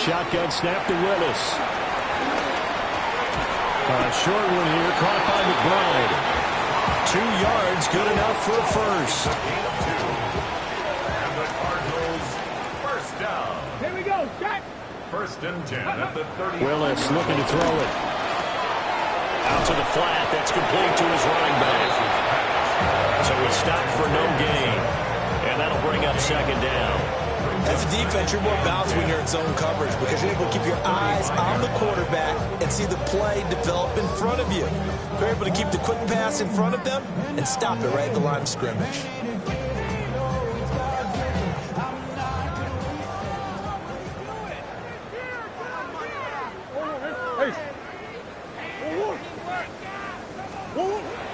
Shotgun snap to Willis. A short one here, caught by McBride. 2 yards, good enough for a first.
And the Cardinals, first down.
Here we go, shot.
1st and 10 at the 30.
Willis looking to throw it. Out to the flat, that's complete to his running back. So he stopped for no gain. And that'll bring up 2nd down.
As a defense, you're more balanced when you're in zone coverage because you're able to keep your eyes on the quarterback and see the play develop in front of you. You're able to keep the quick pass in front of them and stop it right at the line of scrimmage.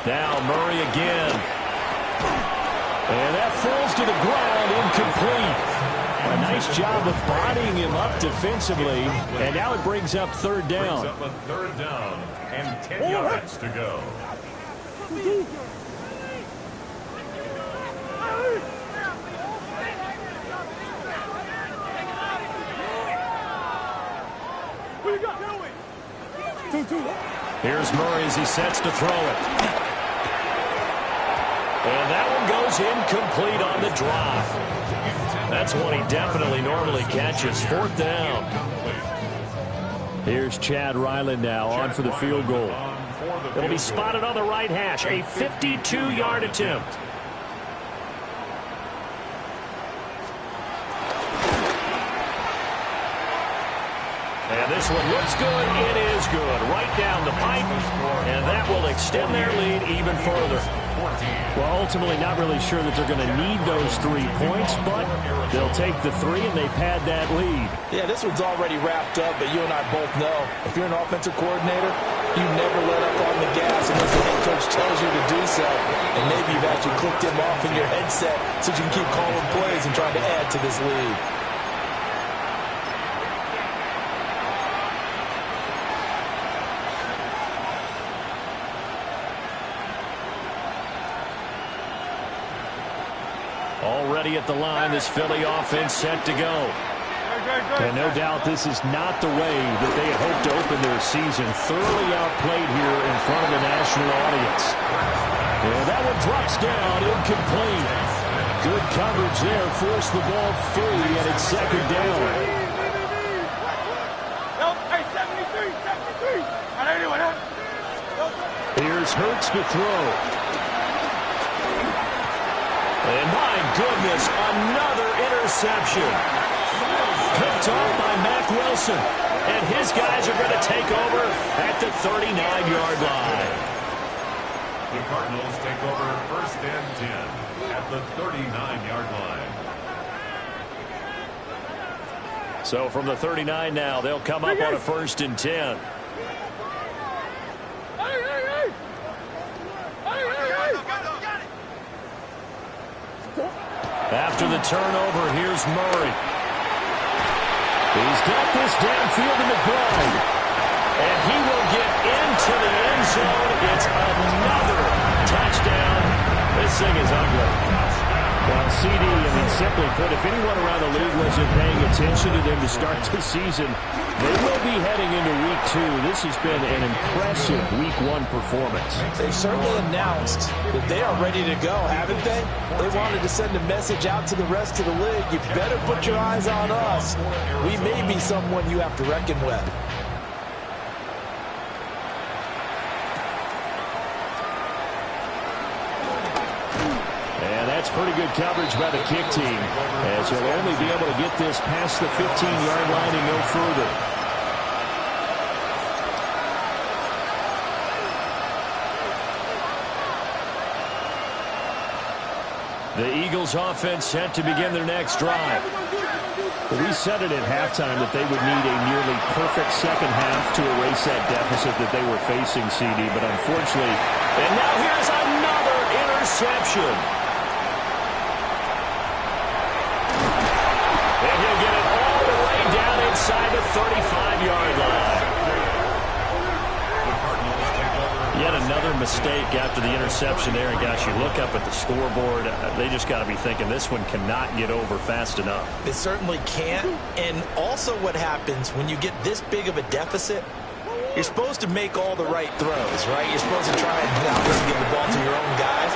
Now Murray again. And that falls to the ground, incomplete. A nice job of bodying him up defensively. And now it brings up third down.
Brings up a third down and 10 yards to go.
Here's Murray as he sets to throw it. And that one goes incomplete on the drop. That's one he definitely normally catches. Fourth down. Here's Chad Ryland now on for the field goal. It'll be spotted on the right hash. A 52-yard attempt. And this one looks good. It is good. Right down the pipe. And that will extend their lead even further. Well, ultimately not really sure that they're going to need those 3 points, but they'll take the 3 and they pad that lead.
Yeah, this one's already wrapped up, but you and I both know if you're an offensive coordinator, you never let up on the gas unless the head coach tells you to do so. And maybe you've actually clicked him off in your headset so you can keep calling plays and trying to add to this lead.
Already at the line, this Philly offense set to go. And no doubt this is not the way that they had hoped to open their season. Thoroughly outplayed here in front of the national audience. And that one drops down, incomplete. Good coverage there, forced the ball free, and it's second down. Here's Hurts to throw. And my goodness, another interception. Picked off by Mack Wilson. And his guys are going to take over at the 39-yard line.
The Cardinals take over first and 10 at the 39-yard line.
So from the 39 now, they'll come up on a first and 10. After the turnover, here's Murray. He's got this downfield to McBride. And he will get into the end zone. It's another touchdown. This thing is ugly. Well, CD, simply put, if anyone around the league wasn't paying attention to them to start the season, they will be heading into Week 2. This has been an impressive Week 1 performance.
They've certainly announced that they are ready to go, haven't they? They wanted to send a message out to the rest of the league. You better put your eyes on us. We may be someone you have to reckon with.
That's pretty good coverage by the kick team, as he'll only be able to get this past the 15-yard line and no further. The Eagles offense set to begin their next drive. We said it at halftime that they would need a nearly perfect second half to erase that deficit that they were facing, CD, but unfortunately, and now here's another interception. Inside the 35-yard line. Yet another mistake after the interception there. And gosh, you look up at the scoreboard, they just got to be thinking this one cannot get over fast enough.
It certainly can't. And also what happens when you get this big of a deficit, you're supposed to make all the right throws, right? You're supposed to try and obviously give the ball to your own guys.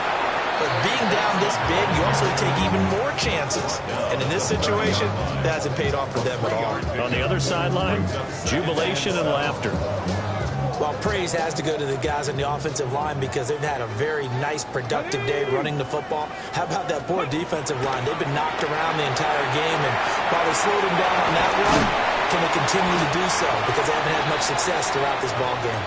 But being down this big, you also take even more chances. And in this situation, that hasn't paid off for them at all.
On the other sideline, jubilation and laughter.
Well, praise has to go to the guys on the offensive line because they've had a very nice, productive day running the football. How about that poor defensive line? They've been knocked around the entire game, and while they slowed them down on that one, can they continue to do so? Because they haven't had much success throughout this ball game.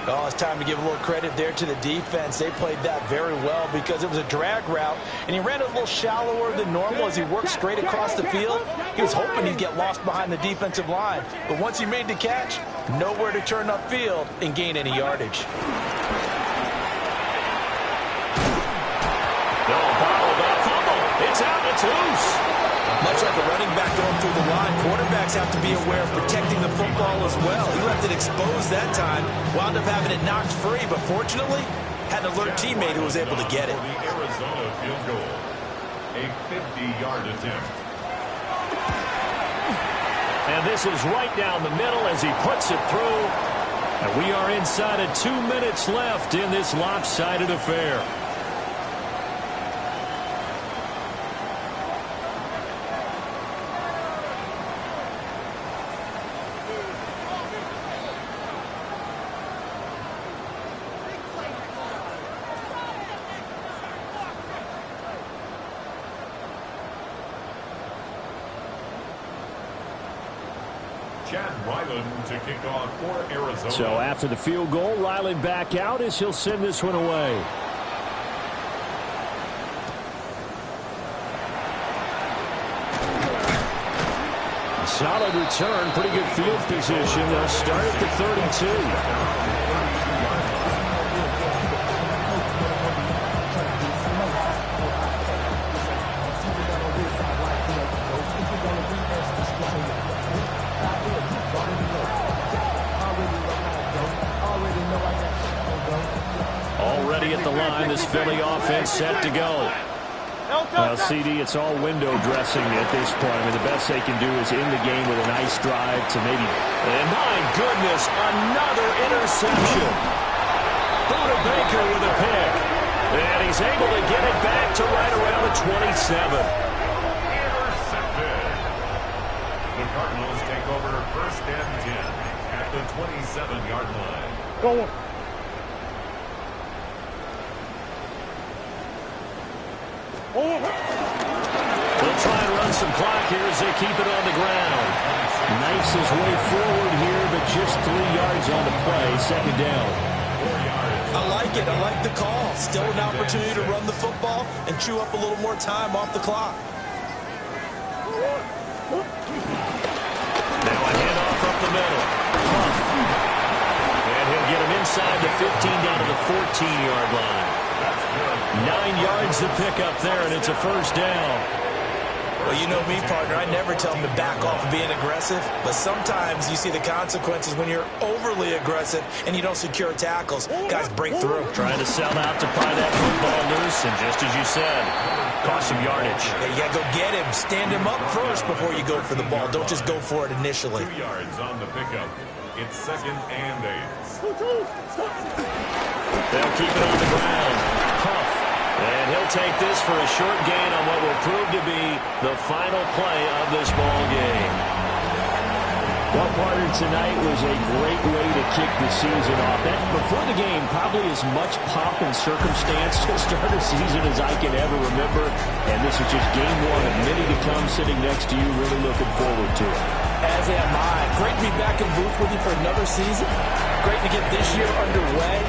Oh, it's time to give a little credit there to the defense. They played that very well because it was a drag route, and he ran a little shallower than normal as he worked straight across the field. He was hoping he'd get lost behind the defensive line, but once he made the catch, nowhere to turn upfield and gain any yardage.
It's out. It's loose.
Much like a running back going through the line, quarterbacks have to be aware of protecting the football as well. He left it exposed that time, wound up having it knocked free, but fortunately, had an alert teammate who was able to get it.
The Arizona field goal, a 50-yard attempt.
And this is right down the middle as he puts it through. And we are inside of 2 minutes left in this lopsided affair.
To kick off for Arizona.
So after the field goal, Ryland back out as he'll send this one away. Solid return, pretty good field position. They'll start at the 32. Already at the line, this Philly offense set to go. Well, CD, it's all window dressing at this point. I mean, the best they can do is end the game with a nice drive to maybe... And my goodness, another interception. Buda Baker with a pick. And he's able to get it back to right around the 27.
Intercepted. The Cardinals take over first and 10 at the 27-yard line.
Go on.
They'll try and run some clock here as they keep it on the ground. Knifes his way forward here, but just 3 yards on the play. Second down.
I like it. I like the call. Still an opportunity to run the football and chew up a little more time off the clock.
Now a handoff up the middle. And he'll get him inside the 15 down to the 14-yard line. 9 yards to pick up there, and it's a first down.
Well, you know me, partner. I never tell them to back off of being aggressive, but sometimes you see the consequences when you're overly aggressive and you don't secure tackles. Guys break through.
Trying to sell out to pry that football loose, and just as you said, cost some yardage.
Yeah, you got to go get him. Stand him up first before you go for the ball. Don't just go for it initially.
2 yards on the pickup. It's second and 8.
They'll keep it on the ground. Huff. And he'll take this for a short gain on what will prove to be the final play of this ball game. Well, partner, tonight was a great way to kick the season off. That, before the game, probably as much pomp and circumstance to start a season as I can ever remember. And this is just game one of many to come sitting next to you. Really looking forward to it.
As am I. Great to be back in booth with you for another season. Great to get this year underway.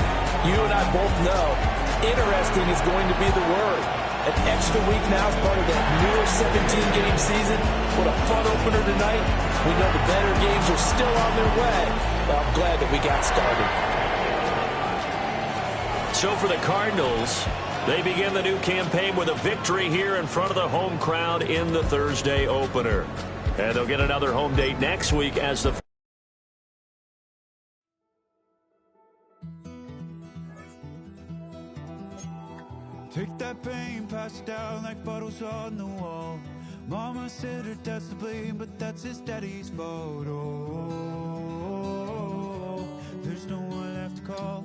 You and I both know interesting is going to be the word. An extra week now as part of that newer 17-game season. What a fun opener tonight. We know the better games are still on their way. But I'm glad that we got started.
So for the Cardinals, they begin the new campaign with a victory here in front of the home crowd in the Thursday opener. And they'll get another home date next week as the...
Take that pain, pass it down like bottles on the wall. Mama said her dad's to blame, but that's his daddy's fault. Oh, there's no one left to call.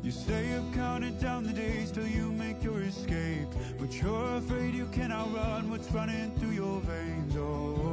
You stay up counting down the days till you make your escape, but you're afraid you cannot run what's running through your veins. Oh,